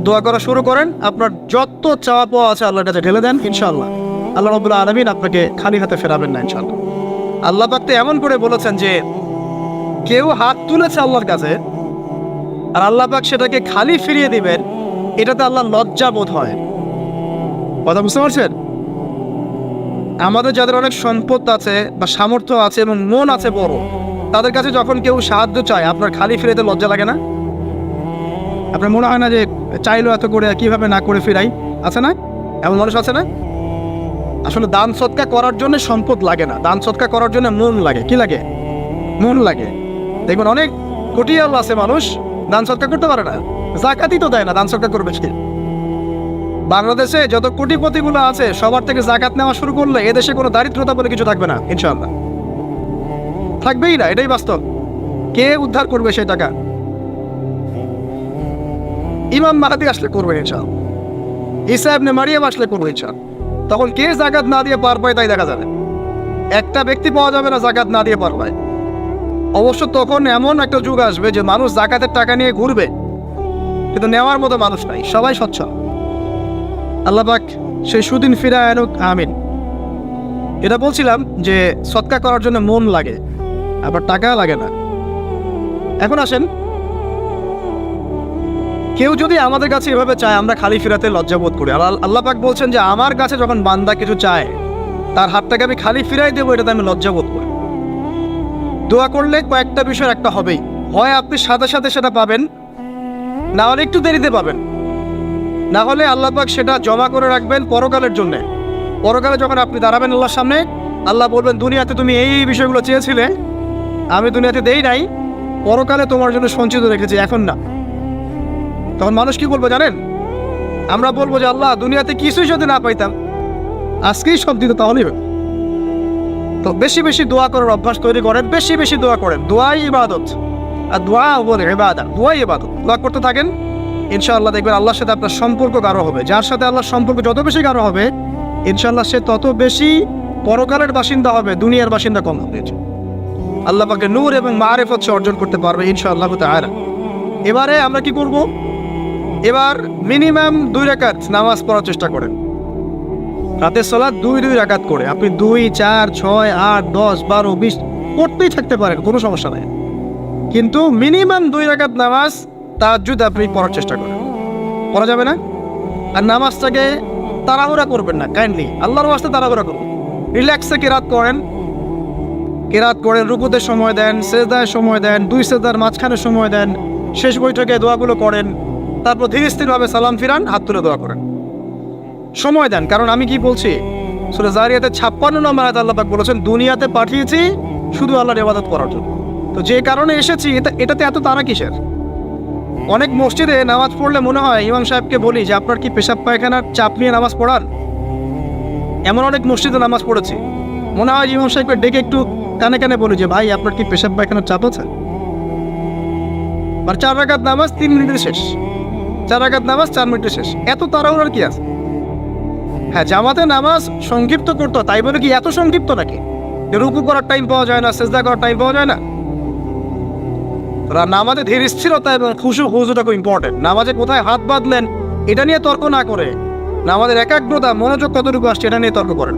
দোয়া করা শুরু করেন। আপনার যত চাওয়া পাওয়া আছে আল্লাহর কাছে ঢেলে দেন, ইনশাআল্লাহ আল্লাহ রাব্বুল আলামিন আপনাকে খালি হাতে ফেরাবেন না ইনশাআল্লাহ। আল্লাহ পাক তো এমন করে বলেছেন যে কেউ হাত তুলেছে আল্লাহর কাছে আর আল্লাহ পাক সেটাকে খালি ফিরিয়ে দিবেন, এটাতে আল্লাহ লজ্জা বোধ হয়। কথা বুঝতে পারছেন? আমাদের যাদের অনেক সম্পদ আছে বা সামর্থ্য আছে এবং মন আছে বড়, তাদের কাছে যখন কেউ সাহায্য চায় আপনার খালি ফিরাইতে লজ্জা লাগে না? আপনার মনে হয় না যে চাইলো এত করে কিভাবে না করে ফিরাই? আছে না এমন মানুষ? আছে না? আসলে দান সৎকা করার জন্য সম্পদ লাগে না, দান সৎকা করার জন্য মন লাগে। কি লাগে? মন লাগে। দেখবেন অনেক কোটিয়াল আছে মানুষ, দান সৎকা করতে পারে না, জাকাতই তো দেয় না, দান সৎকা করবে কি? বাংলাদেশে যত কোটিপতিগুলো আছে সবার থেকে জাকাত নেওয়া শুরু করলে এদেশে কোনো দারিদ্রতা বলে কিছু থাকবে না ইনশাআল্লাহ, থাকবেই না। এটাই বাস্তব। কে উদ্ধার করবে সেই টাকা? ইমাম মাহদী আসলে করবে ইনশাআল্লাহ, ঈসা ইবনে মারিয়াম আসলে করবে ইনশাআল্লাহ। তখন কে জাকাত না দিয়ে পার পায় তাই দেখা যাবে। একটা ব্যক্তি পাওয়া যাবে না জাকাত না দিয়ে পার পায়। অবশ্য তখন এমন একটা যুগ আসবে যে মানুষ জাকাতের টাকা নিয়ে ঘুরবে, কিন্তু নেওয়ার মতো মানুষ নাই, সবাই সচ্ছল। আল্লাহ পাক সেই সুদিন ফিরায় আনুক, আমিন। এটা বলছিলাম যে সদকা করার জন্য মন লাগে, আবার টাকা লাগে না। এখন আসেন, কেউ যদি আমাদের কাছে এভাবে চায়, আমরা খালি ফিরাতে লজ্জাবোধ করি। আল্লাহ পাক বলছেন যে আমার কাছে যখন বান্দা কিছু চায়, তার হাতটাকে আমি খালি ফিরাই দেবো, এটাতে আমি লজ্জাবোধ করি। দোয়া করলে কয়েকটা বিষয় একটা হবেই, হয় আপনি সাথে সাথে সেটা পাবেন, না হলে একটু দেরিতে পাবেন, না হলে আল্লাহ পাক সেটা জমা করে রাখবেন পরকালের জন্য। পরকালে যখন আপনি দাঁড়াবেন আল্লাহর সামনে, আল্লাহ বলবেন দুনিয়াতে তুমি এই বিষয়গুলো চেয়েছিলে, আমি দুনিয়াতে দেই নাই, পরকালে তোমার জন্য সঞ্চিত রেখেছি, এখন না। তখন মানুষ কি বলবো জানেন? আমরা বলবো যে আল্লাহ দুনিয়াতে কিছুই যদি না পাইতাম, আজকেই সব দিত, তাহলেই হবে। তো বেশি বেশি দোয়া করার অভ্যাস তৈরি করেন, বেশি বেশি দোয়া করেন। দোয়াই ইবাদত, আর দোয়া বলে ইবাদত, দোয়াই ইবাদত। দোয়া করতে থাকেন, ইনশাআল্লাহ দেখবেন আল্লাহর সাথে আপনার সম্পর্ক গাঢ় হবে। যার সাথে আল্লাহর সম্পর্ক যত বেশি গাঢ় হবে, ইনশাআল্লাহ সে তত বেশি পরকালের বাসিন্দা হবে, দুনিয়ার বাসিন্দা কম হবে। আল্লাহ পাকে নূর এবং মারিফত অর্জন করতে পারবে ইনশাআল্লাহ তাআলা। এবারে আমরা কি করব? এবার মিনিমাম 2 রাকাত নামাজ পড়ার চেষ্টা করেন। রাতের সালাত 2 রাকাত করে আপনি 2, 4, 6, 8, 10, 12, 20 পড়তেই থাকতে পারেন, কোনো সমস্যা নেই। কিন্তু মিনিমাম 2 রাকাত নামাজ তাহাজ্জুদ আপনি পড়ার চেষ্টা করেন। পড়া যাবে না? আর নামাজটাকে তাড়াহুড়া করবেন না, কাইন্ডলি আল্লাহর ওয়াস্তে তাড়াহুড়া করুন। রিল্যাক্সে কেরাত করেন, রুকুতে সময় দেন, সেজদায় সময় দেন, 2 সেজদার মাঝখানে সময় দেন, শেষ বৈঠকে দোয়াগুলো করেন, তারপর ধীরে স্থিরভাবে সালাম ফিরান, হাত তুলে দোয়া করেন, সময় দেন। কারণ আমি কি বলছি, সূরা জারিয়াতে 56 নম্বর আয়াতে আল্লাহ পাক বলেছেন দুনিয়াতে পাঠিয়েছি শুধু আল্লাহর ইবাদত করার জন্য। তো যে কারণে এসেছি, এটাতে এত তাড়া কিসের? অনেক মসজিদে নামাজ পড়লে মনে হয় ইমাম সাহেবকে বলি যে আপনার কি পেশাব পায়খানার চাপ নিয়ে নামাজ পড়ান? এমন অনেক মসজিদে নামাজ পড়েছি, মনে হয় ইমাম সাহেবকে ডেকে একটু কানে কানে বলি যে ভাই আপনার কি পেশাব পায়খানার চাপ আছে? আর 4 রাকাত নামাজ 3 মিনিটে শেষ, 4 রাকাত নামাজ 4 মিনিটে শেষ, এত তাড়াহুড়ার কি আছে? হ্যাঁ, জামাতে নামাজ সংক্ষিপ্ত করতো, তাই বলে কি এত সংক্ষিপ্ত নাকি রুকু করার টাইম পাওয়া যায় না, সেজদা করার টাইম পাওয়া যায় না? নামাজে ধীর স্থিরতা এবং খুশুটা খুব ইম্পর্টেন্ট। নামাজে কোথায় হাত বাঁধলেন এটা নিয়ে তর্ক না করে, নামাজের একাগ্রতা, মনোযোগ কতটুকু আসছে এটা নিয়ে তর্ক করেন।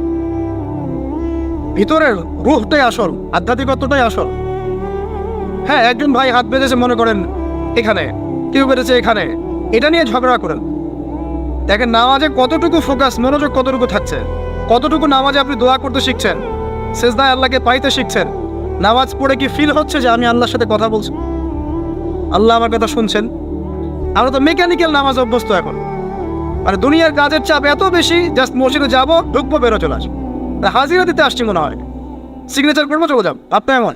ভিতরের রুহটাই আসল, আধ্যাত্মিকতাটাই আসল। হ্যাঁ, একজন ভাই হাত বেঁধেছে মনে করেন এখানে, কেউ বেঁধেছে এখানে, এটা নিয়ে ঝগড়া করেন। দেখেন নামাজে কতটুকু ফোকাস, মনোযোগ কতটুকু থাকছে, কতটুকু নামাজে আপনি দোয়া করতে শিখছেন, সেজদায় আল্লাহকে পাইতে শিখছেন। নামাজ পড়ে কি ফিল হচ্ছে যে আমি আল্লাহর সাথে কথা বলছি, আল্লাহ আমার কথা শুনছেন? আমরা তো মেকানিক্যাল নামাজ অভ্যস্ত এখন, মানে দুনিয়ার কাজের চাপ এত বেশি, জাস্ট মসজিদে যাবো, ঢুকবো, বেরো, চলে আসবো, হাজিরা দিতে আসছি মনে হয়, সিগনেচার করবো, চলে যাব। আপনার এমন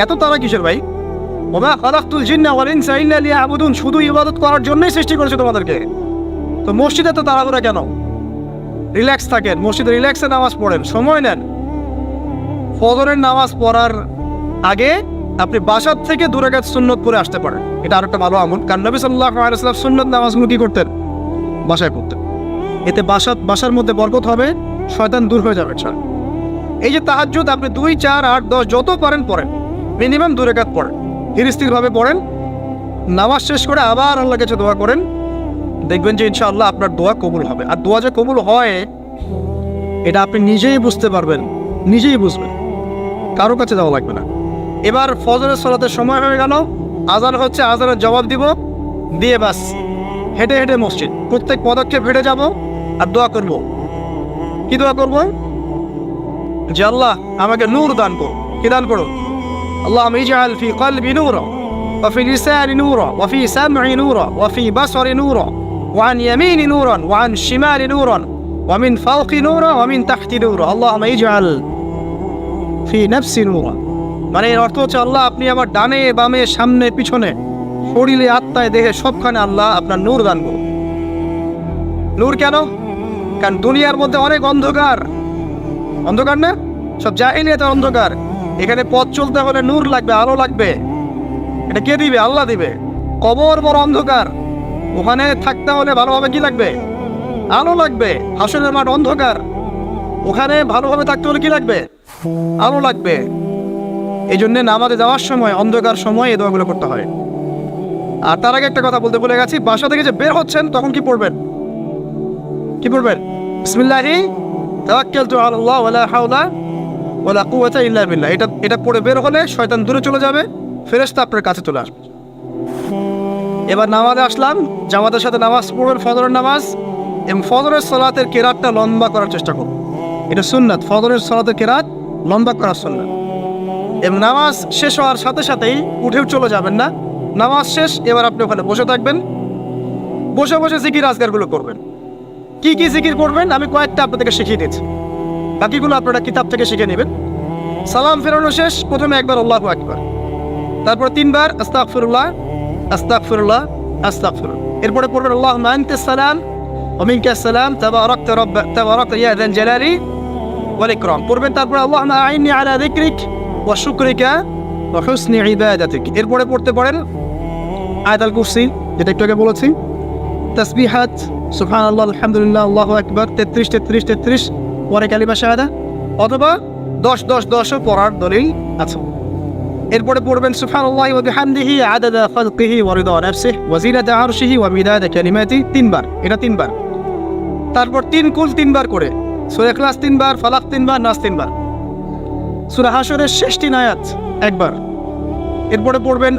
এত তারা কিসের ভাই? ওমা খালাকতুল জিন্না ওয়াল ইনসা ইল্লা লিয়াবুদুন, শুধু ইবাদত করার জন্যই সৃষ্টি করেছে তোমাদেরকে। তো মসজিদে তো তাড়াহুড়া কেন? রিল্যাক্স থাকেন, মসজিদে রিল্যাক্সে নামাজ পড়েন, সময় নেন। ফজরের নামাজ পড়ার আগে আপনি বাসার থেকে 2 রাকাত সুন্নত পড়ে আসতে পারেন, এটা আরেকটা ভালো আমল। কারণ নবী সাল্লাল্লাহু আলাইহি ওয়াসাল্লাম সুন্নত নামাজগুলো কি করতেন? বাসায় পড়তেন। এতে বাসার মধ্যে বরকত হবে, শয়তান দূর হয়ে যাবে। এই যে তাহাজ্জুদ আপনি 2, 4, 8, 10 যত পারেন পড়েন, মিনিমাম 2 রাকাত পড়েন, ধীর স্থিরভাবে পড়েন। নামাজ শেষ করে আবার আল্লাহর কাছে দোয়া করেন, দেখবেন যে ইনশাআল্লাহ আপনার দোয়া কবুল হবে। আর দোয়া যে কবুল হয় এটা আপনি নিজেই বুঝতে পারবেন, নিজেই বুঝবেন, কারো কাছে যাওয়া লাগবে না। এবার ফজরের সালাতের সময় হয়ে গেল, আজান হচ্ছে, আজানের জবাব দিব, দিয়ে বাস হেঁটে হেঁটে মসজিদ, প্রত্যেক পদক্ষেপ হেঁটে যাব আর দোয়া করব। কি দোয়া করব? যে আল্লাহ আমাকে নূর দান করো। কি দান করো? আল্লাহুম্মা ইজআল ফি কলবি নূরা ওয়া ফি লিসানি নূরা ওয়া ফি সামঈ নূরা ওয়া ফি বাসরি নূরা ওয়া আন ইয়ামিনি নূরান ওয়া আন শিমালি নূরান ওয়া মিন ফাওকি নূরা ওয়া মিন তাহতি নূরা আল্লাহুম্মা ইজআল ফি নাফসি নূরা। মানে এর অর্থ হচ্ছে আল্লাহ আপনি আমার ডানে বামে সামনে পিছনে শরীরে আত্মায় দেহে সবখানে আল্লাহ আপনার নূর দান করুন। নূর কেন? কারণ দুনিয়ার মধ্যে অনেক অন্ধকার, অন্ধকার না, সব জাহিলিয়াতের অন্ধকার। এখানে পথ চলতে হলে নূর লাগবে, আলো লাগবে। এটা কে দিবে? আল্লাহ দিবে। কবর বড় অন্ধকার, ওখানে থাকতে হলে ভালোভাবে কি লাগবে? আলো লাগবে। হাসরের মাঠ অন্ধকার, ওখানে ভালোভাবে থাকতে হলে কি লাগবে? আলো লাগবে। এই জন্য নামাজে যাওয়ার সময়, অন্ধকার সময় এই দোয়াগুলো করতে হয়। আর তার আগে একটা কথা বলতে ভুলে গেছি, বাসা থেকে যে বের হচ্ছেন তখন কি পড়বেন? কি পড়বেন? বিসমিল্লাহি তাওয়াক্কালতু আলাল্লাহ ওয়ালা হাওলা ওয়ালা কুওয়াতা ইল্লা বিল্লাহ। এটা পড়ে বের হলে শয়তান দূরে চলে যাবে, ফেরেশতা আপনার কাছে চলে আসবে। এবার নামাজে আসলাম, জামাতের সাথে নামাজ পড়বেন, ফজরের নামাজ, এবং ফজরের সালাতের কেরাতটা লম্বা করার চেষ্টা করুন। এটা সুন্নাত, ফজরের সালাতের কেরাত লম্বা করার সুন্নাত। এবং নামাজ শেষ হওয়ার সাথে সাথেই উঠেও চলে যাবেন না, নামাজ শেষ এবার আপনি ওখানে বসে থাকবেন, বসে বসে জিকির আজকারগুলো করবেন। কি কি জিকির করবেন আমি কয়েকটা আপনাদেরকে শিখিয়ে দিচ্ছি, বাকিগুলো আপনারা কিতাব থেকে শিখে নেবেন। সালাম ফেরানো শেষ, প্রথমে একবার আল্লাহু আকবার, তারপর 3 বার আস্তাগফিরুল্লাহ আস্তাগফিরুল্লাহ আস্তাগফিরুল্লাহ। এরপরে পড়বেন আল্লাহুম্মা আনতাস সালাম ওয়া মিনকাস সালাম তাবারাকতা ইয়া যাল জালালি ওয়াল ইকরাম পড়বেন। তারপর আল্লাহুম্মা আইন্নি আলা যিকরিক ওয়া শুকরিকা ওয়া হুসনি ইবাদাতিক। এরপরে পড়তে পারেন আয়াতুল কুরসি, যেটা একটু আগে বলেছি, তাসবিহাত সুবহানাল্লাহ আলহামদুলিল্লাহ আল্লাহু আকবার 33 পরে কালিমা শাহাদা, অথবা 10-10-10ও পড়ার দলিল আছে। এরপরে পড়বেন সুবহানাল্লাহি ওয়া বিহামদিহি আদাদা খালকিহি ওয়া রিদা নাফসিহি ওয়া জিনাতা আরশিহি ওয়া মিদাদা কালিমাতি 3 বার, এটা 3 বার। তারপর 3 কুল 3 বার করে, সূরা ইখলাস 3 বার, ফালাক 3 বার, নাস 3 বার, সূরা হাশরের শেষ 3 আয়াত একবার। এরপরে পড়বেন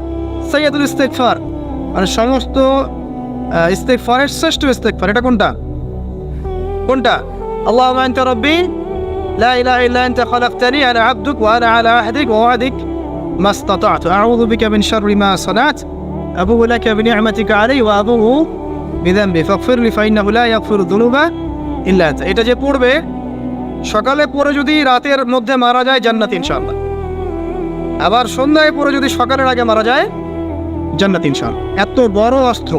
সাইয়্যিদুল ইস্তিগফার, মানে সমস্ত ইস্তিগফারের শ্রেষ্ঠ ইস্তিগফার। এটা কোনটা? আল্লাহুম্মা আনতা রাব্বি লা ইলাহা ইল্লা আনতা খালাকতানি আনা আবদুক ওয়া আনা আলা আহদিক ওয়া ওয়াদিক মাস্তাতা'তু আউযু বিকা মিন শাররি মা সানা'ত আবুউ লাকা বিনি'মাতিকা আলাইয়া ওয়া আবুউ বিযামবি ফাগফিরলি ফাইন্নাহু লা ইয়াগফিরু যুনুবা ইল্লা আনতা। এটা যে পড়বে সকালে পড়ে যদি রাতের মধ্যে মারা যায় জান্নাত ইনশাআল্লাহ, আবার সন্ধ্যায় পড়ে যদি সকালের আগে মারা যায় জান্নাত ইনশাআল্লাহ। এত বড় অস্ত্র,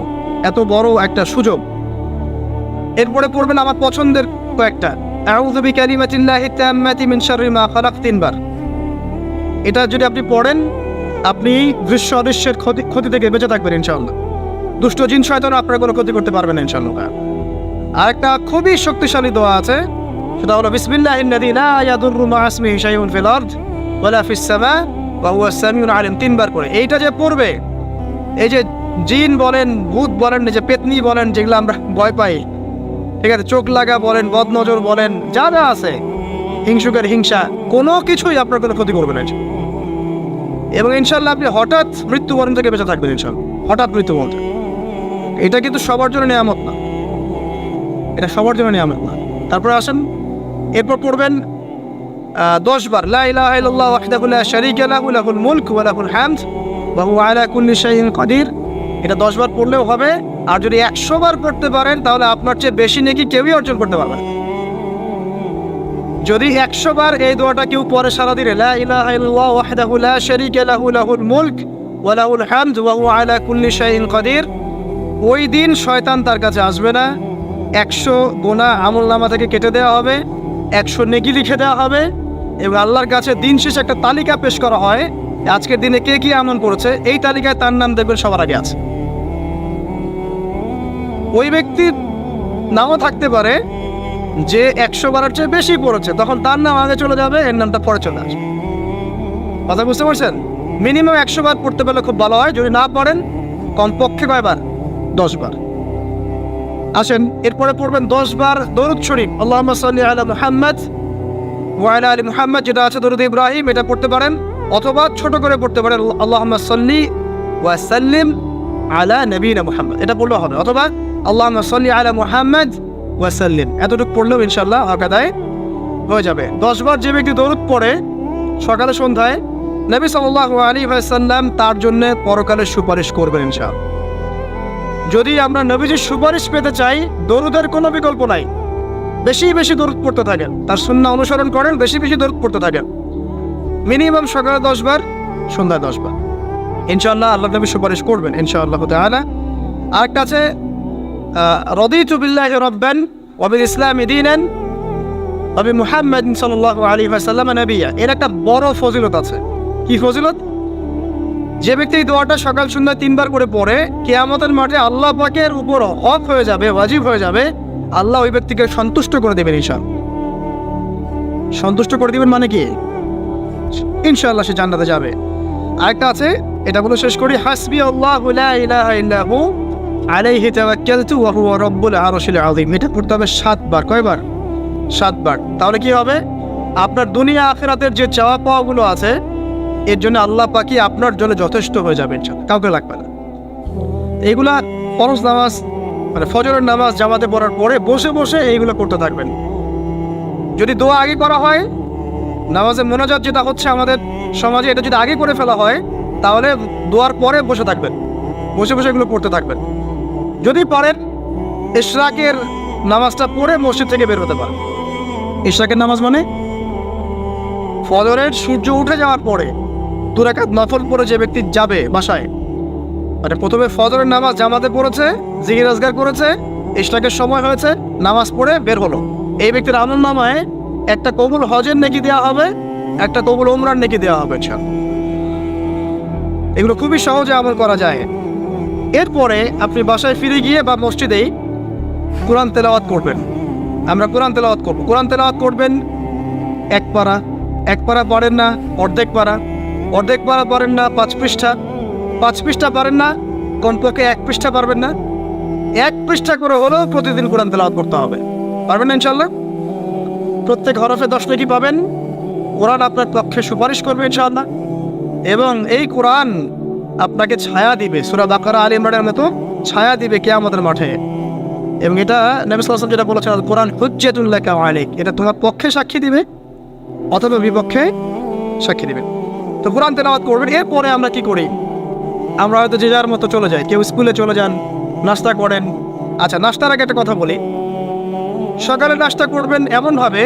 এত বড় একটা সুযোগ। এরপরে পড়বেন আমার পছন্দের কয়েকটা, আউযু বিকালিমাতিল্লাহি তাম্মাতি মিন শাররি মা খালাক 3 বার। এটা যদি আপনি পড়েন আপনি দৃশ্য অদৃশ্যের ক্ষতি থেকে বেঁচে থাকবেন ইনশাআল্লাহ। দুষ্ট জিন শয়তান আপনার কোনো ক্ষতি করতে পারবে না ইনশাআল্লাহ। আর একটা খুবই শক্তিশালী দোয়া আছে, সেটা হলো বিসমিল্লাহিল্লাযী লা ইয়াদুররু মা ইসমিহি শাইউন ফিল আরদ ওয়ালা ফিস সামা ওয়া হুয়াস সামিউল আলিম 3 বার করে। এইটা যে পড়বে, এই যে জিন বলেন, ভূত বলেন, যে পেতনি বলেন, যেগুলো আমরা ভয় পাই, ঠিক আছে, চোখ লাগা বলেন, বদনজর বলেন, যা যা আছে, হিংসুকের হিংসা, কোনো কিছুই আপনার কোনো ক্ষতি করবে না। এবং ইনশাআল্লাহ আপনি হঠাৎ মৃত্যুবরণ থেকে বেঁচে থাকবেন ইনশাআল্লাহ। হঠাৎ মৃত্যুবরণ, এটা কিন্তু সবার জন্য নিয়ামত না, এটা সবার জন্য নিয়ামত না। তারপরে আসেন, এরপর পড়বেন 10 বার লা ইলাহা ইল্লাল্লাহ ওয়াহদাহু লা শারীকা লাহু লাহুল মুলক ওয়া লাহুল হামদ ওয়া হুয়া আলা কুল্লি শাইইন কাদির। এটা 10 বার পড়লেও হবে। আর যদি 100 বার পড়তে পারেন তাহলে আপনার চেয়ে বেশি নেকি কেউই অর্জন করতে পারবে না। যদি 100 বার এই দোয়াটা কেউ পড়ে সারা দিনে, লা ইলাহা ইল্লাল্লাহ ওয়াহদাহু লা শারীকা লাহু লাহুল মুলক ওয়া লাহুল হামদ ওয়া হুয়া আলা কুল্লি শাইইন কাদির, ওই দিন শয়তান তার কাছে আসবে না। 100 গুনাহ আমলনামা থেকে কেটে দেওয়া হবে, 100 নেকি লিখে দেওয়া হবে, এবং আল্লাহর কাছে দিন শেষে একটা তালিকা পেশ করা হয়, আজকের দিনে কে কি আমল করেছে, এই তালিকায় তার নাম দেখবেন সবার আগে আছে। ওই ব্যক্তির নামও থাকতে পারে যে 100 বারের চেয়ে বেশি পড়েছে, তখন তার নাম আগে চলে যাবে, এর নামটা পরে চলে আসবে। কথা বুঝতে পারছেন? মিনিমাম 100 বার পড়তে পারলে খুব ভালো হয়। যদি না পড়েন কমপক্ষে কয়বার? 10 বার। আসেন, এরপরে পড়বেন 10 বার দরুদ শরীফ, আল্লাহুম্মা সাল্লি আলা মুহাম্মাদ ওয়া আলা আলি মুহাম্মাদ, যেটা আছে দরুদ ইব্রাহিম, এটা পড়তে পারেন, অথবা ছোট করে পড়তে পারেন আল্লাহুম্মা সাল্লি ওয়া সাল্লিম আলা নবিয়িনা মুহাম্মদ, এটা পড়লেও হবে, অথবা আল্লাহুম্মা সাল্লি আলা মুহাম্মাদ ওয়া সাল্লিম, এতটুকু পড়লেও ইনশাআল্লাহ আকাদায় হয়ে যাবে। 10 বার যে ব্যক্তি দরুদ পড়ে সকালে সন্ধ্যায়, নবী সাল্লাল্লাহু আলাইহি ওয়াসাল্লাম তার জন্য পরকালে সুপারিশ করবেন ইনশাআল্লাহ। যদি আমরা নবীজির সুপারিশ পেতে চাই, দরুদের কোনো বিকল্প নাই। বেশি বেশি দরুদ পড়তে থাকেন, তার সুন্নাহ অনুসরণ করেন, বেশি বেশি দরুদ পড়তে থাকেন, মিনিমাম সকালে 10 বার, সন্ধ্যায় 10 বার, ইনশাআল্লাহ আল্লাহ নবী সুপারিশ করবেন ইনশাআল্লাহ তাআলা। আরেকটা আছে রাদিতু বিল্লাহি রাব্বান ওয়া বিল ইসলামি দীনান ওয়া বি মুহাম্মাদিন সাল্লাল্লাহু আলাইহি ওয়াসাল্লাম নবিয়্যা। এর একটা বড় ফজিলত আছে। কি ফজিলত? যে ব্যক্তি এই দোয়াটা সকাল সন্ধ্যা 3 বার করে পড়ে, কিয়ামতের মাঠে আল্লাহ পাকের উপর হক হয়ে যাবে, ওয়াজিব হয়ে যাবে, আল্লাহ ওই ব্যক্তিকে সন্তুষ্ট করে দেবেন ইনশাআল্লাহ। সন্তুষ্ট করে দিবেন মানে কি? ইনশাআল্লাহ সে জান্নাতে যাবে। আরেকটা আছে, এটা বলে শেষ করি, হাসবি আল্লাহু লা ইলাহা ইল্লা হু আলাইহি তাওয়াক্কালতু ওয়া হুয়া রাব্বুল আরশিল আযীম। এটা পড়তে হবে 7 বার। কয়বার? 7 বার। তাহলে কি হবে? আপনার দুনিয়া আখিরাতের যে চাওয়া পাওয়াগুলো আছে এর জন্য আল্লাহ পাকই আপনার জন্য যথেষ্ট হয়ে যাবে, কাউকে লাগবে না। এইগুলা ফরজ নামাজ মানে ফজরের নামাজ জামাতে পড়ার পরে বসে বসে এইগুলো করতে থাকবেন। যদি দোয়া আগে করা হয়, নামাজে মোনাজাত যেটা হচ্ছে আমাদের সমাজে, এটা যদি আগে করে ফেলা হয় তাহলে দোয়ার পরে বসে থাকবেন, বসে বসে এগুলো পড়তে থাকবেন। যদি পারেন ইশরাকের নামাজটা পড়ে মসজিদ থেকে বের হতে পারেন। ইশরাকের নামাজ মানে ফজরের সূর্য উঠে যাওয়ার পরে 2 রাকাত নফল পড়ে যে ব্যক্তি যাবে বাসায়, মানে প্রথমে ফজরের নামাজ জামাতে পড়েছে, জিকির আজকার করেছে, ইশরাকের সময় হয়েছে, নামাজ পড়ে বের হলো, এই ব্যক্তির আমলনামায় একটা কবুল হজের নেকি দেওয়া হবে, একটা কবুল উমরার নেকি দেওয়া হবে। এগুলো খুবই সহজে আমল করা যায়। এরপরে আপনি বাসায় ফিরে গিয়ে বা মসজিদেই কোরআন তেলাওয়াত করবেন। আমরা কোরআন তেলাওয়াত করব। কোরআন তেলাওয়াত করবেন 1 পারা, 1 পারা পারেন না অর্ধেক পারা, অর্ধেক পারা পারেন না 5 পৃষ্ঠা, 5 পৃষ্ঠা পারেন না কমপক্ষে 1 পৃষ্ঠা পারবেন না, 1 পৃষ্ঠা করে হলেও প্রতিদিন কোরআন তেলাওয়াত করতে হবে। পারবেন না ইনশাআল্লাহ? প্রত্যেক হরফে 10 নেকি পাবেন। কোরআন আপনার পক্ষে সুপারিশ করবে ইনশাআল্লাহ, এবং এই কোরআন আপনাকে ছায়া দিবে, সূরা বাকারা আলে ইমরানের মতো ছায়া দিবে কিয়ামতের মাঠে। এবং এটা নবী সাল্লাল্লাহু আলাইহি ওয়াসাল্লাম যেটা বলেছেন, কোরআন হুজ্জাতুল লাকা ওয়া আলাইক, এটা তোমার পক্ষে সাক্ষী দিবে অথবা বিপক্ষে সাক্ষী দিবে। তো কোরআন তেলাওয়াত করবেন। এরপরে আমরা কি করি? আমরা হয়তো যে যার মতো চলে যাই, কেউ স্কুলে চলে যান, নাস্তা করেন। আচ্ছা, নাস্তার আগে একটা কথা বলি। সকালে নাস্তা করবেন এমনভাবে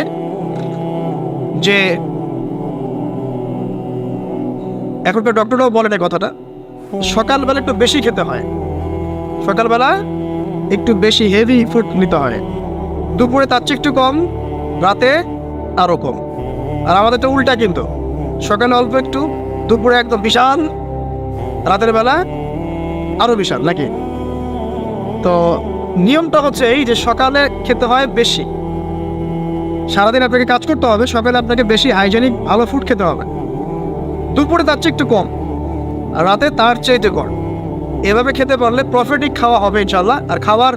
যে, এখনকার ডক্টররাও বলেন এই কথাটা, সকালবেলা একটু বেশি খেতে হয়, সকালবেলা একটু বেশি হেভি ফুড নিতে হয়, দুপুরে তার চেয়ে একটু কম, রাতে আরও কম। আর আমাদের তো উল্টা, কিন্তু সকালে অল্প একটু, দুপুরে একদম বিশাল, রাতের বেলা আরও বিশাল, নাকি? তো নিয়মটা হচ্ছে এই যে সকালে খেতে হয় বেশি, সারাদিন আপনাকে কাজ করতে হবে, সকালে আপনাকে বেশি হাইজেনিক ভালো ফুড খেতে হবে, দুপুরে তার চেয়ে একটু কম, আর রাতে তার চেয়ে কম। এভাবে খেতে পারলে প্রফিটিক খাওয়া হবে ইনশাল্লাহ। আর খাবার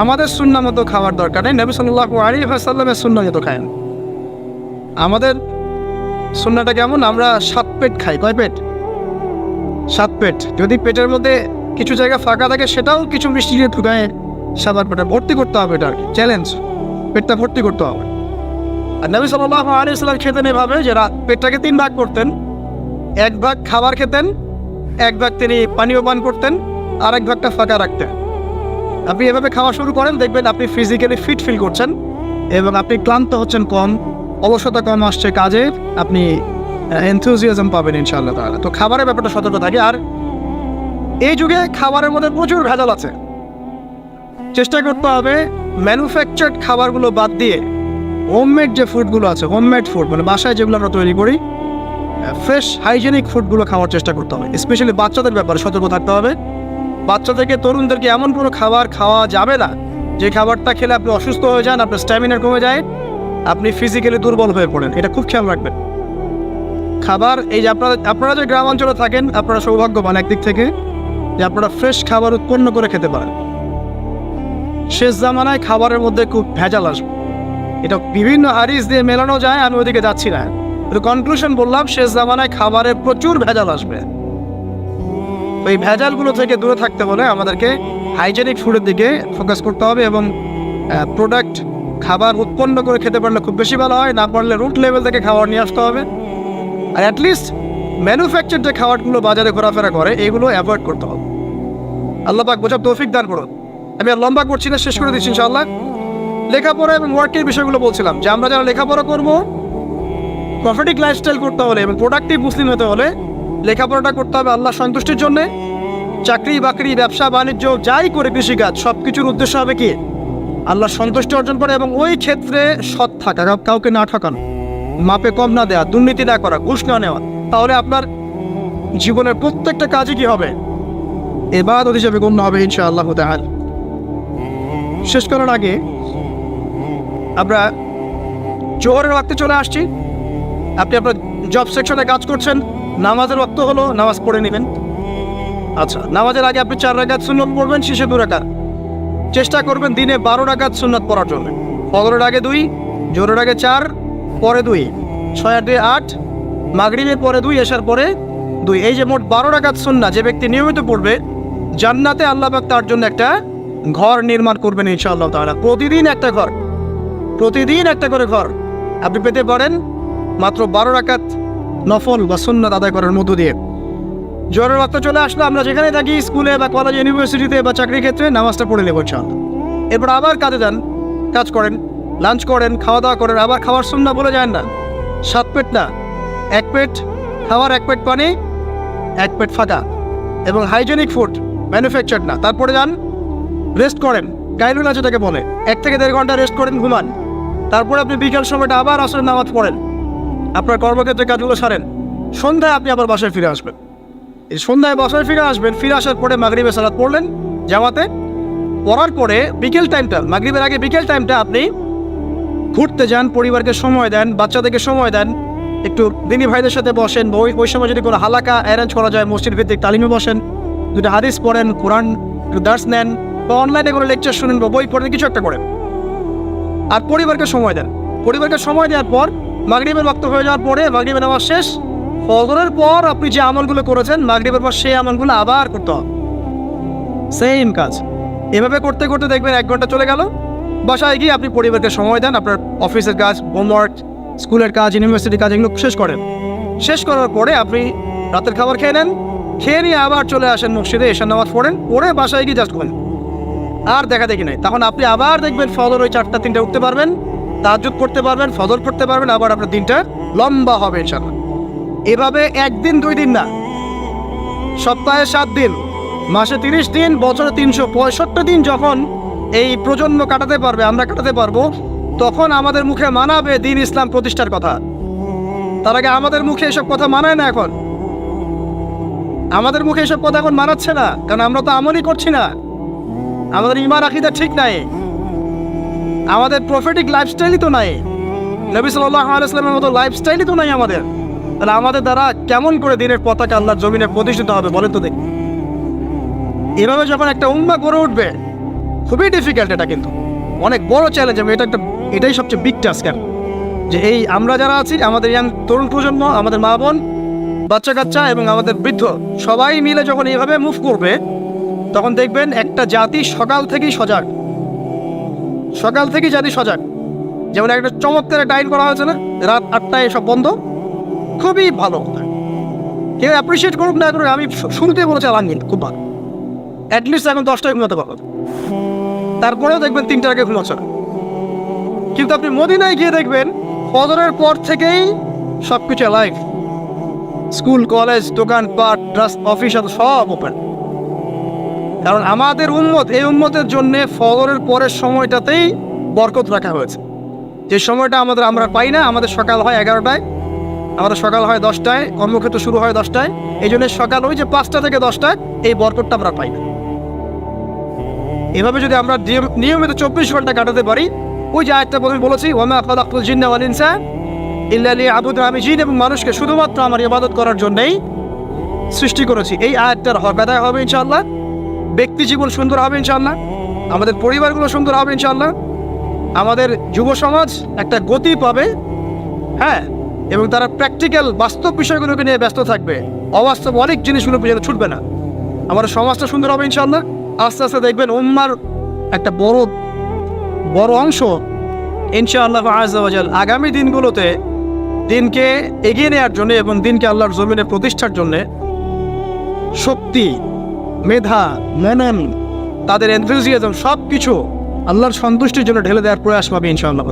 আমাদের সুন্নাহ মতো খাওয়ার দরকার নেই, নবী সাল্লাল্লাহু আলাইহি ওয়াসাল্লামের সুন্নাহ মতো খায়েন। আমাদের সুন্নাহটা কেমন? আমরা 7 পেট খাই। কয় পেট? 7 পেট। যদি পেটের মধ্যে কিছু জায়গা ফাঁকা থাকে সেটাও কিছু মিষ্টি দিয়ে ঢুকায় 7 পেটে ভর্তি করতে হবে। এটা আর কি চ্যালেঞ্জ, পেটটা ভর্তি করতে হবে। আর নবী সাল্লাল্লাহু আলাইহি ওয়াসাল্লাম খেতেন এভাবে যে পেটটাকে 3 ভাগ করতেন, 1 ভাগ খাবার খেতেন, 1 ভাগ তিনি পানীয় পান করতেন, আর 1 ভাগটা ফাঁকা রাখতেন। আপনি এভাবে খাওয়া শুরু করেন, দেখবেন আপনি ফিজিক্যালি ফিট ফিল করছেন এবং আপনি ক্লান্ত হচ্ছেন কম, অলসতা কম আসছে কাজে, আপনি এনথুজিয়াজম পাবেন ইনশাআল্লাহ তাআলা। তো খাবারের ব্যাপারটা সতর্ক থাকে। আর এই যুগে খাবারের মধ্যে প্রচুর ভেজাল আছে, চেষ্টা করতে হবে ম্যানুফ্যাকচার্ড খাবারগুলো বাদ দিয়ে হোমমেড যে ফুডগুলো আছে, হোমমেড ফুড মানে বাসায় যেগুলো আমরা তৈরি করি, ফ্রেশ হাইজেনিক ফুডগুলো খাওয়ার চেষ্টা করতে হবে। স্পেশালি বাচ্চাদের ব্যাপারে সতর্ক থাকতে হবে। বাচ্চা থেকে তরুণদেরকে এমন কোনো খাবার খাওয়া যাবে না যে খাবারটা খেলে আপনি অসুস্থ হয়ে যান, আপনার স্ট্যামিনা কমে যায়, আপনি ফিজিক্যালি দুর্বল হয়ে পড়েন। এটা খুব খেয়াল রাখবেন। খাবার এই যে আপনারা যে গ্রাম অঞ্চলে থাকেন, আপনারা সৌভাগ্যবান একদিক থেকে যে আপনারা ফ্রেশ খাবার উৎপন্ন করে খেতে পারেন। শেষ জামানায় খাবারের মধ্যে খুব ভেজাল আসবে, এটা বিভিন্ন হাদিস দিয়ে মেলানো যায়, আমি ওদিকে যাচ্ছি না। কিন্তু কনক্লুশন বললাম, শেষ জামানায় খাবারে প্রচুর ভেজাল আসবে। ওই ভেজালগুলো থেকে দূরে থাকতে হলে আমাদেরকে হাইজেনিক ফুডের দিকে ফোকাস করতে হবে এবং প্রোডাক্ট খাবার উৎপন্ন করে খেতে পারলে খুব বেশি ভালো হয়, না পারলে রুট লেভেল থেকে খাবার নিয়ে আসতে হবে। আর অ্যাটলিস্ট ম্যানুফ্যাকচার যে খাবারগুলো বাজারে ঘোরাফেরা করে এগুলো অ্যাভয়েড করতে হবে। আল্লাহ পাক বোঝার তৌফিক দান করুন। আমি আর লম্বা করছি না, শেষ করে দিচ্ছি ইনশাআল্লাহ। লেখাপড়া এবং ওয়ার্কের বিষয়গুলো বলছিলাম যে আমরা যারা লেখাপড়া করব, প্রফিটিক লাইফস্টাইল করতে হলে এবং প্রোডাক্টিভ মুসলিম হতে হলে লেখাপড়াটা করতে হবে আল্লাহ সন্তুষ্টির জন্যে। চাকরি বাকরি ব্যবসা বাণিজ্য যাই করে, কৃষিকাজ, সব কিছুর উদ্দেশ্য হবে কি? আল্লাহ সন্তুষ্টি অর্জন করে এবং ওই ক্ষেত্রে সৎ থাকা, কাউকে না ঠকানো, মাপে কম না দেওয়া, দুর্নীতি না করা, ঘুষ না নেওয়া। তাহলে আপনার জীবনের প্রত্যেকটা কাজই কি হবে? ইবাদত হিসেবে গণ্য হবে ইনশাআল্লাহ তাআলা। শেষ করার আগে আমরা জোহরের ওয়াক্তে চলে আসছি। আপনি আপনার জব সেকশনে কাজ করছেন, নামাজের ওয়াক্ত হলো, নামাজ পড়ে নেবেন। আচ্ছা, নামাজের আগে আপনি 4 রাকাত সুন্নত পড়বেন, শেষে 2 রাকাত। চেষ্টা করবেন দিনে 12 রাকাত সুন্নত পড়ার জন্য। ফজরের আগে 2, জোহরের আগে 4, পরে 2, 6 আর 2 8, মাগরিবের পরে 2, এশার পরে 2। এই যে মোট 12 রাকাত সুন্নাত যে ব্যক্তি নিয়মিত পড়বে, জান্নাতে আল্লাহ পাক তার জন্য একটা ঘর নির্মাণ করবেন ইনশাআল্লাহ তাআলা। প্রতিদিন একটা ঘর, প্রতিদিন একটা করে ঘর আপনি পেতে পারেন মাত্র 12 রাকাত নফল বা সুন্নাত আদায় করার মধ্য দিয়ে। জোহরের ওয়াক্ত চলে আসলো, আমরা যেখানে থাকি, স্কুলে বা কলেজ, ইউনিভার্সিটিতে বা চাকরির ক্ষেত্রে, নামাজটা পড়ে নেব ইনশাআল্লাহ। এরপর আবার কাজে যান, কাজ করেন, লাঞ্চ করেন, খাওয়া দাওয়া করেন। আবার খাওয়ার সুন্নাত বলে যান না, 7 পেট না, 1 পেট খাওয়ার, 1 পেট পানি, 1 পেট ফাঁকা, এবং হাইজেনিক ফুড, ম্যানুফ্যাকচার্ড না। তারপরে যান, রেস্ট করেন, গাইলুল আছে তাকে বলে, 1 থেকে 1.5 ঘন্টা রেস্ট করেন, ঘুমান। তারপরে আপনি বিকেল সময়টা আবার আসরের নামাজ পড়েন, আপনার কর্মক্ষেত্রে কাজগুলো সারেন। সন্ধ্যায় আপনি আবার বাসায় ফিরে আসবেন। এই সন্ধ্যায় বাসায় ফিরে আসবেন, ফিরে আসার পরে মাগরিবের সালাত পড়লেন জামাতে। পড়ার পরে বিকেল টাইমটা, মাগরিবের আগে বিকেল টাইমটা আপনি ঘুরতে যান, পরিবারকে সময় দেন, বাচ্চাদেরকে সময় দেন, একটু দিনী ভাইদের সাথে বসেন। ওই সময় যদি কোনো হালাকা অ্যারেঞ্জ করা যায়, মসজিদ ভিত্তিক তালিমে বসেন, 2টা হাদিস পড়েন, কোরআন একটু দার্স নেন, বা অনলাইনে কোনো লেকচার শুনেন বা বই পড়েন, কিছু একটা করেন। আর পরিবারকে সময় দেন। পরিবারকে সময় দেওয়ার পর মাগরিবের ওয়াক্ত হয়ে যাওয়ার পরে, মাগরিবের নামাজ শেষ, ফজরের পর আপনি যে আমলগুলো করেছেন মাগরিবের পর, সেই আমলগুলো আবার করতে হবে, সেম কাজ। এভাবে করতে করতে দেখবেন 1 ঘন্টা চলে গেল। বাসায় গিয়ে আপনি পরিবারকে সময় দেন, আপনার অফিসের কাজ, হোমওয়ার্ক, স্কুলের কাজ, ইউনিভার্সিটির কাজ, এগুলো শেষ করেন। শেষ করার পরে আপনি রাতের খাবার খেয়ে নেন, খেয়ে নিয়ে আবার চলে আসেন মসজিদে, এশার নামাজ পড়েন, পড়ে বাসায় গিয়ে জাস্ট ঘুমেন, আর দেখা দেখি নাই। তখন আপনি আবার দেখবেন ফজর ওই 4টা 3টে উঠতে পারবেন, তাহাজ্জুদ পড়তে পারবেন, ফজর পড়তে পারবেন, আবার আপনার দিনটা লম্বা হবে ইনশাআল্লাহ। এভাবে 1 দিন 2 দিন না, সপ্তাহে 7 দিন, মাসে 30 দিন, বছরে 365 দিন যখন এই প্রজন্ম কাটাতে পারবে, আমরা কাটাতে পারবো, তখন আমাদের মুখে মানাবে দিন ইসলাম প্রতিষ্ঠার কথা। তার আগে আমাদের মুখে এসব কথা মানায় না। এখন আমাদের মুখে এসব কথা এখন মানাচ্ছে না, কারণ আমরা তো আমলই করছি না, আমাদের ঈমান আকীদা ঠিক নাই, আমাদের প্রফেটিক লাইফস্টাইলই তো নাই, নবী সাল্লাল্লাহু আলাইহি ওয়াসাল্লামের মতো লাইফস্টাইলই তো নাই আমাদের। তাহলে আমাদের দ্বারা কেমন করে দিনের পতাকা আল্লাহর জমিনে প্রতিষ্ঠিত হবে বলেন তো দেখি। এভাবে যখন একটা উম্মাহ গড়ে উঠবে, খুবই ডিফিকাল্ট, এটা কিন্তু অনেক বড় চ্যালেঞ্জ। এটাই সবচেয়ে বিগ টাস্ক, যে এই আমরা যারা আছি, আমাদের ইয়াং তরুণ প্রজন্ম, আমাদের মা বোন, বাচ্চা কাচ্চা এবং আমাদের বৃদ্ধ, সবাই মিলে যখন এইভাবে মুভ করবে, তখন দেখবেন একটা জাতি সকাল থেকেই সজাগ, সকাল থেকেই জাতি সজাগ। যেমন একটা চমৎকার একটা আইন করা হয়েছে না, রাত 8টায় সব বন্ধ, খুবই ভালো কথা। কেউ অ্যাপ্রিসিয়েট করুক না করুক, আমি শুরুতেই বলেছি আলহামদুলিল্লাহ, খুব ভালো। অ্যাটলিস্ট এখন 10টায় ঘুমাতে পারবো, তারপরেও দেখবেন 3টার আগে ঘুমাচ্ছে না। কিন্তু আপনি মদিনায় গিয়ে দেখবেন ফজরের পর থেকেই সব কিছু লাইভ, স্কুল, কলেজ, দোকানপাট, অফিস সব ওপেন। কারণ আমাদের উম্মত, এই উম্মতের জন্য ফজরের পরের সময়টাতেই বরকত রাখা হয়েছে। যে সময়টা আমরা পাই না, আমাদের সকাল হয় 11টায়, আমাদের সকাল হয় 10টায়, কর্মক্ষেত্র শুরু হয় 10টায়। এই জন্য সকাল ওই যে 5টা থেকে 10টায় এই বরকতটা আমরা পাই না। এভাবে যদি আমরা নিয়মিত 24 ঘন্টা কাটাতে পারি, ওই যে আয়াতটা বলেছি, ওয়ামা খালাকতুল জিন্না ওয়াল ইনসা ইল্লা লিয়াবুদুন, আমি জিন এবং মানুষকে শুধুমাত্র আমার ইবাদত করার জন্যই সৃষ্টি করেছি। এই আয়াতটার হক আদায় হবে ইনশাআল্লাহ, ব্যক্তি জীবন সুন্দর হবে ইনশাআল্লাহ, আমাদের পরিবারগুলো সুন্দর হবে ইনশাআল্লাহ, আমাদের যুব সমাজ একটা গতি পাবে, হ্যাঁ, এবং তারা প্র্যাকটিক্যাল বাস্তব বিষয়গুলোকে নিয়ে ব্যস্ত থাকবে, অবাস্তব অনেক জিনিসগুলো পিছনে ছুটবে না। আমাদের সমাজটা সুন্দর হবে ইনশাআল্লাহ। আস্তে আস্তে দেখবেন উম্মার একটা বড় অংশ ইনশাআল্লাহ আযজা ওয়া জাল আগামী দিনগুলোতে দিনকে এগিয়ে নেওয়ার জন্য এবং দিনকে আল্লাহর জমিনে প্রতিষ্ঠার জন্য শক্তি, মেধা, মনন, তাদের এনথুজিয়াজম সব কিছু আল্লাহর সন্তুষ্টির জন্য ঢেলে দেওয়ার প্রয়াস পাবে ইনশাআল্লাহ।